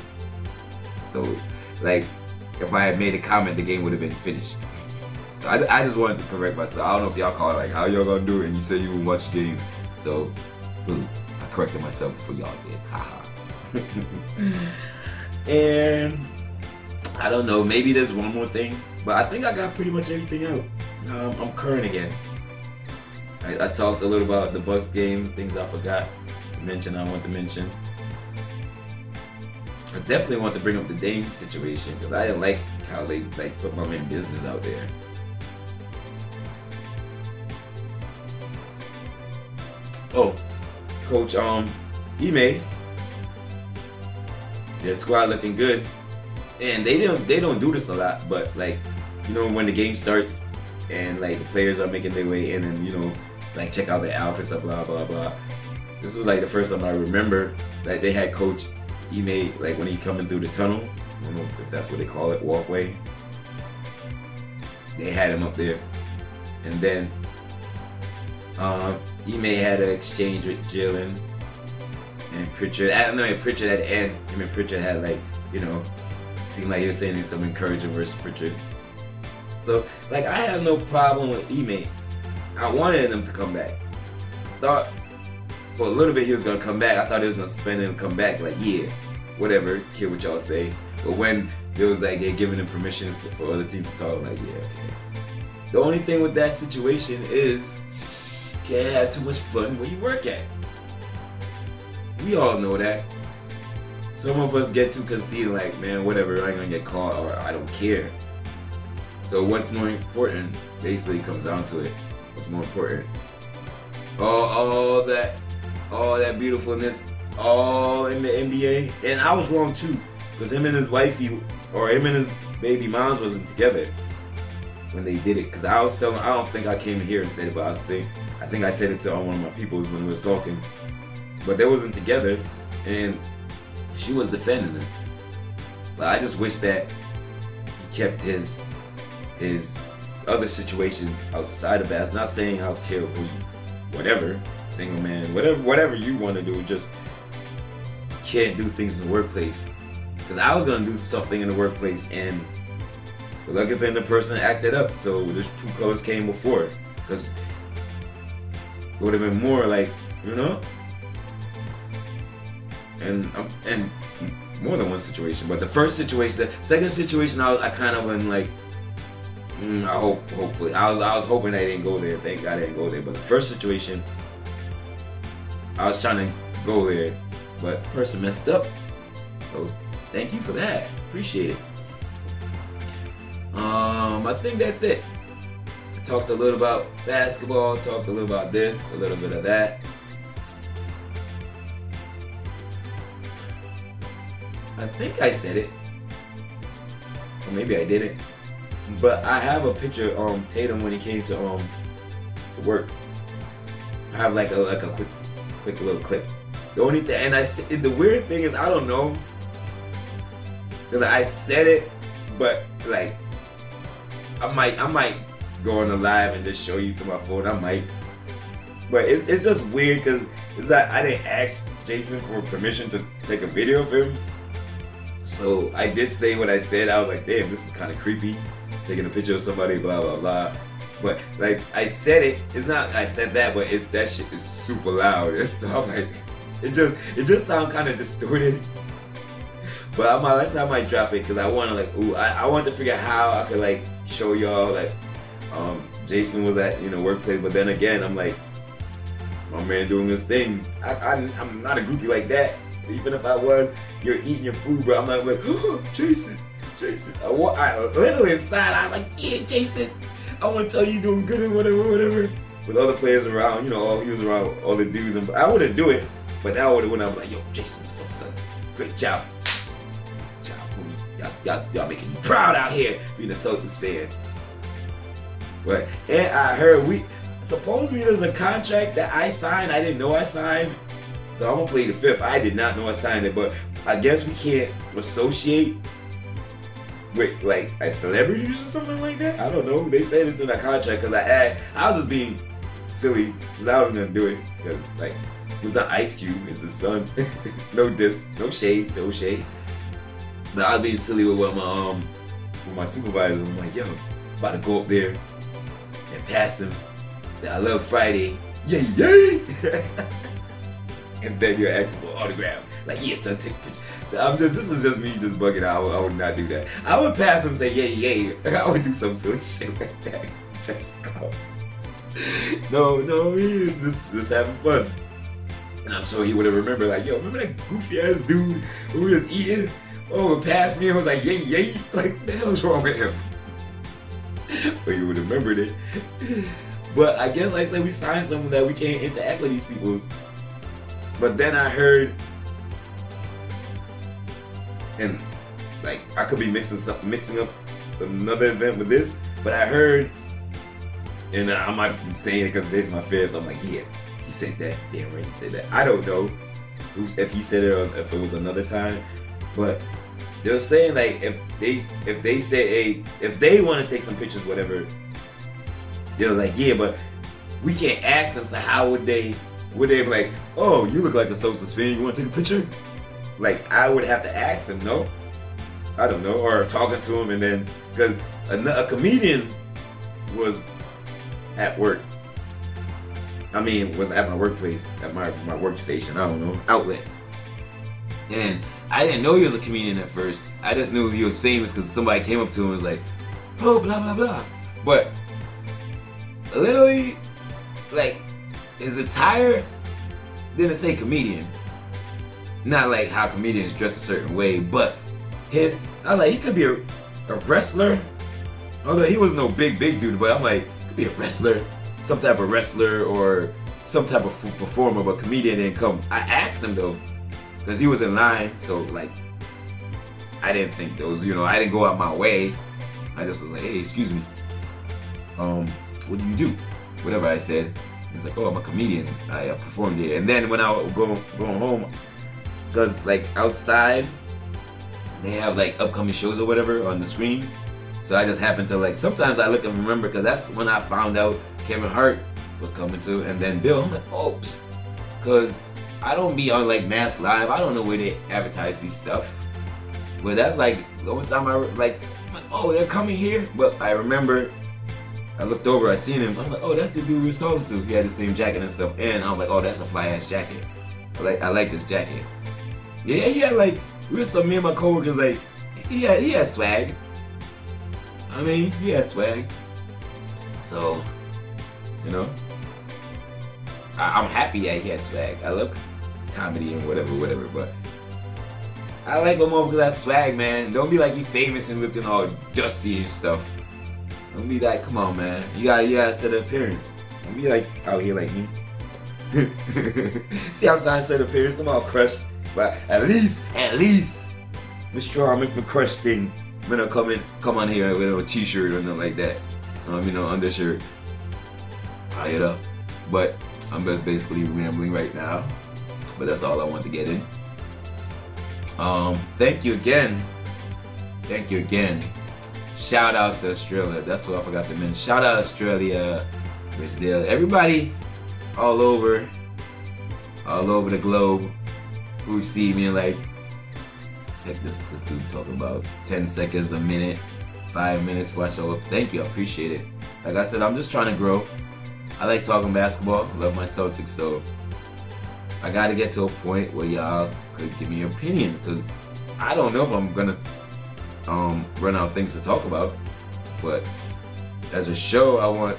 So, like, if I had made a comment, the game would have been finished. So I just wanted to correct myself. I don't know if y'all call it like, how y'all gonna do it? And you say you would watch the game. So, boom. I corrected myself before y'all did. Haha. And I don't know, maybe there's one more thing, but I think I got pretty much everything out. I'm current again. I talked a little about the Bucks game, things I forgot to mention, I want to mention. I definitely want to bring up the Dame situation, because I didn't like how they like put my main business out there. Oh, Coach Ime, their squad looking good, and they don't do this a lot, but like, you know, when the game starts and like the players are making their way in, and you know, like check out their outfits and blah blah blah. This was like the first time I remember that they had Coach Ime, like when he coming through the tunnel. I don't know if that's what they call it, walkway. They had him up there, and then Ime had an exchange with Jalen and Pritchard. I don't know, Pritchard at the end. Him and Pritchard had like, you know, seemed like he was saying some encouragement versus Pritchard. So like, I have no problem with Ime. I wanted him to come back. Thought for a little bit he was gonna come back. I thought he was gonna suspend him and come back. Like, yeah, whatever, care what y'all say. But when it was like they're giving him permissions for other teams to talk, like, yeah, okay. The only thing with that situation is, you can't have too much fun where you work at. We all know that. Some of us get too conceited, like, man, whatever, I ain't gonna get caught, or I don't care. So what's more important basically comes down to it. What's more important? All that beautifulness, all in the NBA. And I was wrong too, because him and his wifey, or him and his baby moms wasn't together when they did it. Because I was telling, I don't think I came here and said it, but I think I said it to one of my people when we was talking. But they wasn't together, and she was defending him. But I just wish that he kept his is other situations outside of basketball. Not saying I'll kill who you, whatever, single man, whatever you want to do, just can't do things in the workplace. Because I was gonna do something in the workplace, and the lucky thing, the person acted up, so the true colors came before. Because it would have been more like, you know, and more than one situation. But the first situation, the second situation, I kind of went like, hopefully, I was hoping I didn't go there. Thank God I didn't go there. But the first situation, I was trying to go there, but the person messed up. So thank you for that. Appreciate it. I think that's it. I talked a little about basketball, talked a little about this, a little bit of that. I think I said it. Or maybe I didn't. But I have a picture of Tatum when he came to work. I have like a quick little clip. The only thing, and the weird thing is, I don't know, because I said it, but like I might go on the live and just show you through my phone. I might, but it's just weird because it's like I didn't ask Jason for permission to take a video of him. So I did say what I said. I was like, damn, this is kind of creepy, taking a picture of somebody, blah blah blah. But like I said it, it's not I said that, but that shit is super loud. So I'm like, it just sounds kind of distorted. But I might drop it because I want to like, I want to figure out how I could like show y'all like Jason was at workplace. But then again, I'm like, my man doing this thing. I'm not a groupie like that. Even if I was, you're eating your food, bro. I'm not like, oh, Jason. I literally inside, I'm like, yeah, Jason. I want to tell you doing good and whatever. With other players around, he was around all the dudes, and I wouldn't do it. But that would have when I was like, yo, Jason, what's up, son? Great job. Y'all making me proud out here being a Celtics fan. But and I heard supposedly there's a contract that I signed. I didn't know I signed. So I'm gonna play the fifth. I did not know I signed it, but I guess we can't associate with like celebrities or something like that. I don't know. They said it's in a contract because I was just being silly because I was gonna do it because like it's not Ice Cube, it's his son. No diss, no shade. But I was being silly with my supervisors. I'm like, yo, about to go up there and pass him. Say, I love Friday. Yay! And then you're asking for autograph. Like, yeah, son, take a picture. This is just me just bugging out. I would not do that. I would pass him and say, yay. I would do some silly shit like that. Just because. No, he is just having fun. And I'm sure he would have remembered, like, yo, remember that goofy ass dude who was eating? Oh, passed me and was like, yay. Like, what the hell's wrong with him? But you would have remembered it. But I guess, like I said, we signed something that we can't interact with these people. But then I heard, and like I could be mixing up another event with this, but I heard, and I might be saying it because Jason's my fan, so I'm like, yeah, he said that. Damn right, he said that. I don't know if he said it or if it was another time, but they were saying like if they say, hey, if they want to take some pictures, whatever, they were like, yeah, but we can't ask them. So how would they? Would they be like, oh, you look like a Celtics fan, you want to take a picture? Like, I would have to ask them, no? I don't know, or talking to him, and then, because a comedian was at work. Was at my workplace, at my workstation, I don't know, outlet. And I didn't know he was a comedian at first. I just knew he was famous because somebody came up to him and was like, oh, blah, blah, blah. But, literally, like, his attire didn't say comedian. Not like how comedians dress a certain way, but I was like, he could be a wrestler. Although he was no big dude, but I'm like, he could be a wrestler, some type of wrestler or some type of performer, but comedian didn't come. I asked him though, because he was in line, so like, I didn't think those, I didn't go out my way. I just was like, hey, excuse me, what do you do? Whatever I said. He's like, oh, I'm a comedian. I performed it. And then when I was going home, because like outside, they have like upcoming shows or whatever on the screen. So I just happened to like, sometimes I look and remember, because that's when I found out Kevin Hart was coming to, and then Bill. I'm like, oh, because I don't be on like Mass Live. I don't know where they advertise these stuff. But that's like the only time I'm like, oh, they're coming here. But I remember, I looked over, I seen him. I'm like, oh, that's the dude we were talking to. He had the same jacket and stuff. And I'm like, oh, that's a fly ass jacket. I like this jacket. Yeah, he had like, me and my coworkers, like, he had swag. I mean, he had swag. So, you know, I'm happy that he had swag. I love comedy and whatever, but I like him more because that swag, man. Don't be like you famous and looking all dusty and stuff. Don't be like, come on, man. You gotta set an appearance. Don't be like out here like me. See, I'm trying to set an appearance. I'm all crushed, but at least, Mr. I'll make the crush thing. When I come on here with a t-shirt or nothing like that. Undershirt. Tie it up. But I'm just basically rambling right now. But that's all I want to get in. Thank you again. Shout out to Australia. That's what I forgot to mention. Shout out Australia, Brazil, everybody all over the globe who see me like, heck, this dude talking about 10 seconds, a minute, 5 minutes, watch all. Thank you, I appreciate it. Like I said, I'm just trying to grow. I like talking basketball, love my Celtics, so I gotta get to a point where y'all could give me opinions, because I don't know if I'm gonna run out of things to talk about. But as a show, I want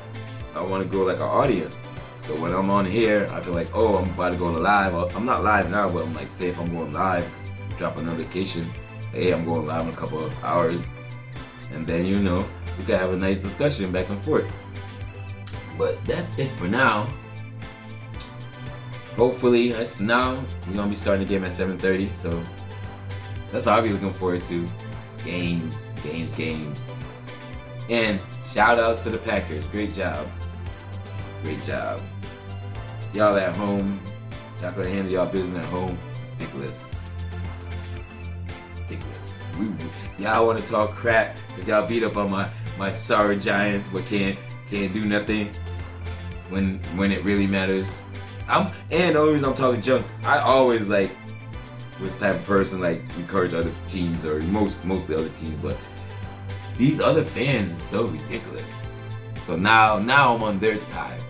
to grow like an audience. So when I'm on here, I feel like, oh, I'm about to go live. I'm not live now, but I'm like, say if I'm going live, drop a notification, hey, I'm going live in a couple of hours, and then we can have a nice discussion back and forth. But that's it for now. Hopefully, now we're gonna be starting the game at 7:30, so that's all I'll be looking forward to. Games. And shout outs to the Packers. Great job. Y'all at home, y'all gonna handle y'all business at home. Ridiculous. Y'all want to talk crap because y'all beat up on my sorry Giants, but can't do nothing when it really matters. And the only reason I'm talking junk, I always like was the type of person like encourage other teams, or mostly other teams, but these other fans is so ridiculous. So now I'm on their time.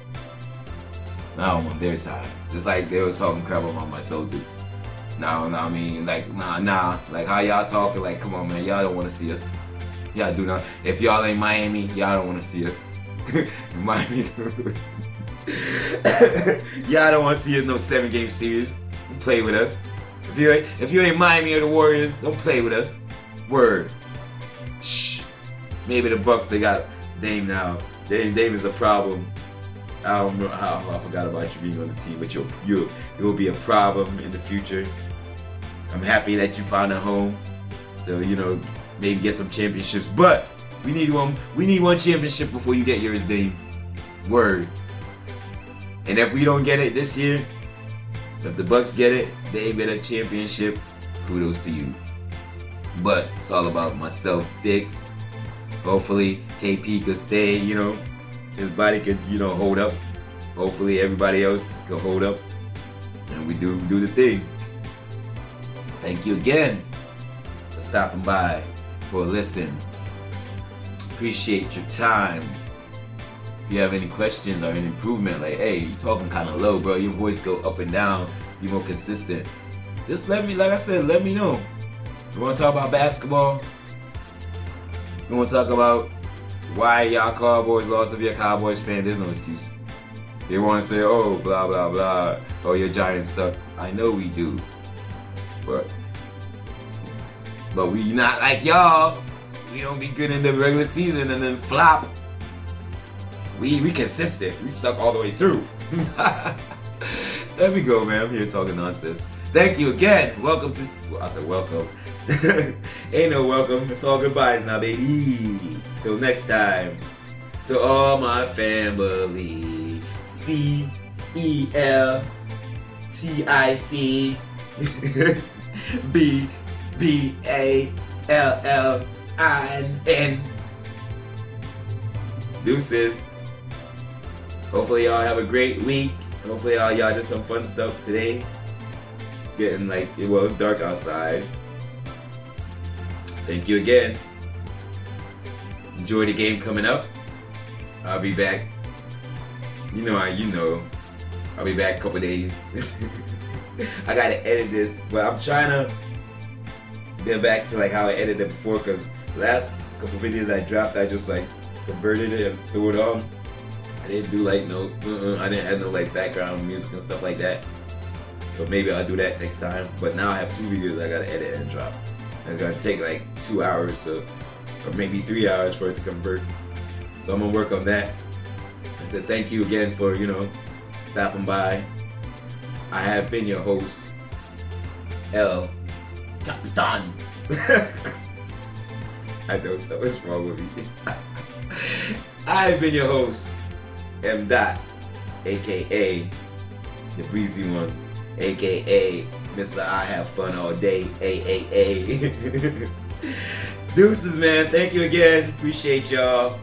Just like they was talking crap about my Celtics. Nah, like how y'all talking, like, come on, man, y'all don't want to see us. Y'all do not. If y'all ain't Miami, y'all don't want to see us. Miami, y'all don't want to see us no 7-game series. Don't play with us. If you ain't Miami or the Warriors, don't play with us. Word. Shh. Maybe the Bucks, they got Dame now. Dame is a problem. I don't know how I forgot about you being on the team, but you will be a problem in the future. I'm happy that you found a home, so maybe get some championships. But we need one championship before you get yours, Dame. Word. And if we don't get it this year, if the Bucks get it, they get a championship. Kudos to you. But it's all about myself, Dicks. Hopefully KP could stay. His body could hold up. Hopefully everybody else could hold up, and we do the thing. Thank you again for stopping by for a listen. Appreciate your time. If you have any questions or any improvement, like, hey, you talking kind of low, bro, your voice go up and down, be more consistent, just let me know. You want to talk about basketball? You want to talk about why y'all Cowboys lost? If you're a Cowboys fan, there's no excuse. They want to say, oh, blah, blah, blah. Oh, your Giants suck. I know we do. But we not like y'all. We don't be good in the regular season and then flop. We consistent. We suck all the way through. There we go, man. I'm here talking nonsense. Thank you again. Welcome to... I said welcome. Ain't no welcome. It's all goodbyes now, baby. Till next time. To all my family. CELTIC BBALLIN. Deuces. Hopefully y'all have a great week. Hopefully y'all did some fun stuff today. It's getting it's dark outside. Thank you again. Enjoy the game coming up. I'll be back. You know. I'll be back a couple days. I gotta edit this, but I'm trying to get back to how I edited it before, because last couple videos I dropped, I just converted it and threw it on. I didn't do I didn't add no background music and stuff like that. So maybe I'll do that next time. But now I have 2 videos I gotta edit and drop. It's gonna take 2 hours or maybe 3 hours for it to convert. So I'm gonna work on that. I said thank you again for stopping by. I have been your host, El Capitan. I know something's wrong with me. I have been your host, M. Dot, aka the Breezy One, aka Mr. I Have Fun All Day, AAA. Deuces, man. Thank you again. Appreciate y'all.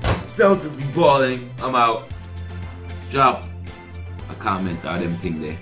Celtics be balling. I'm out. Drop a comment or them thing there.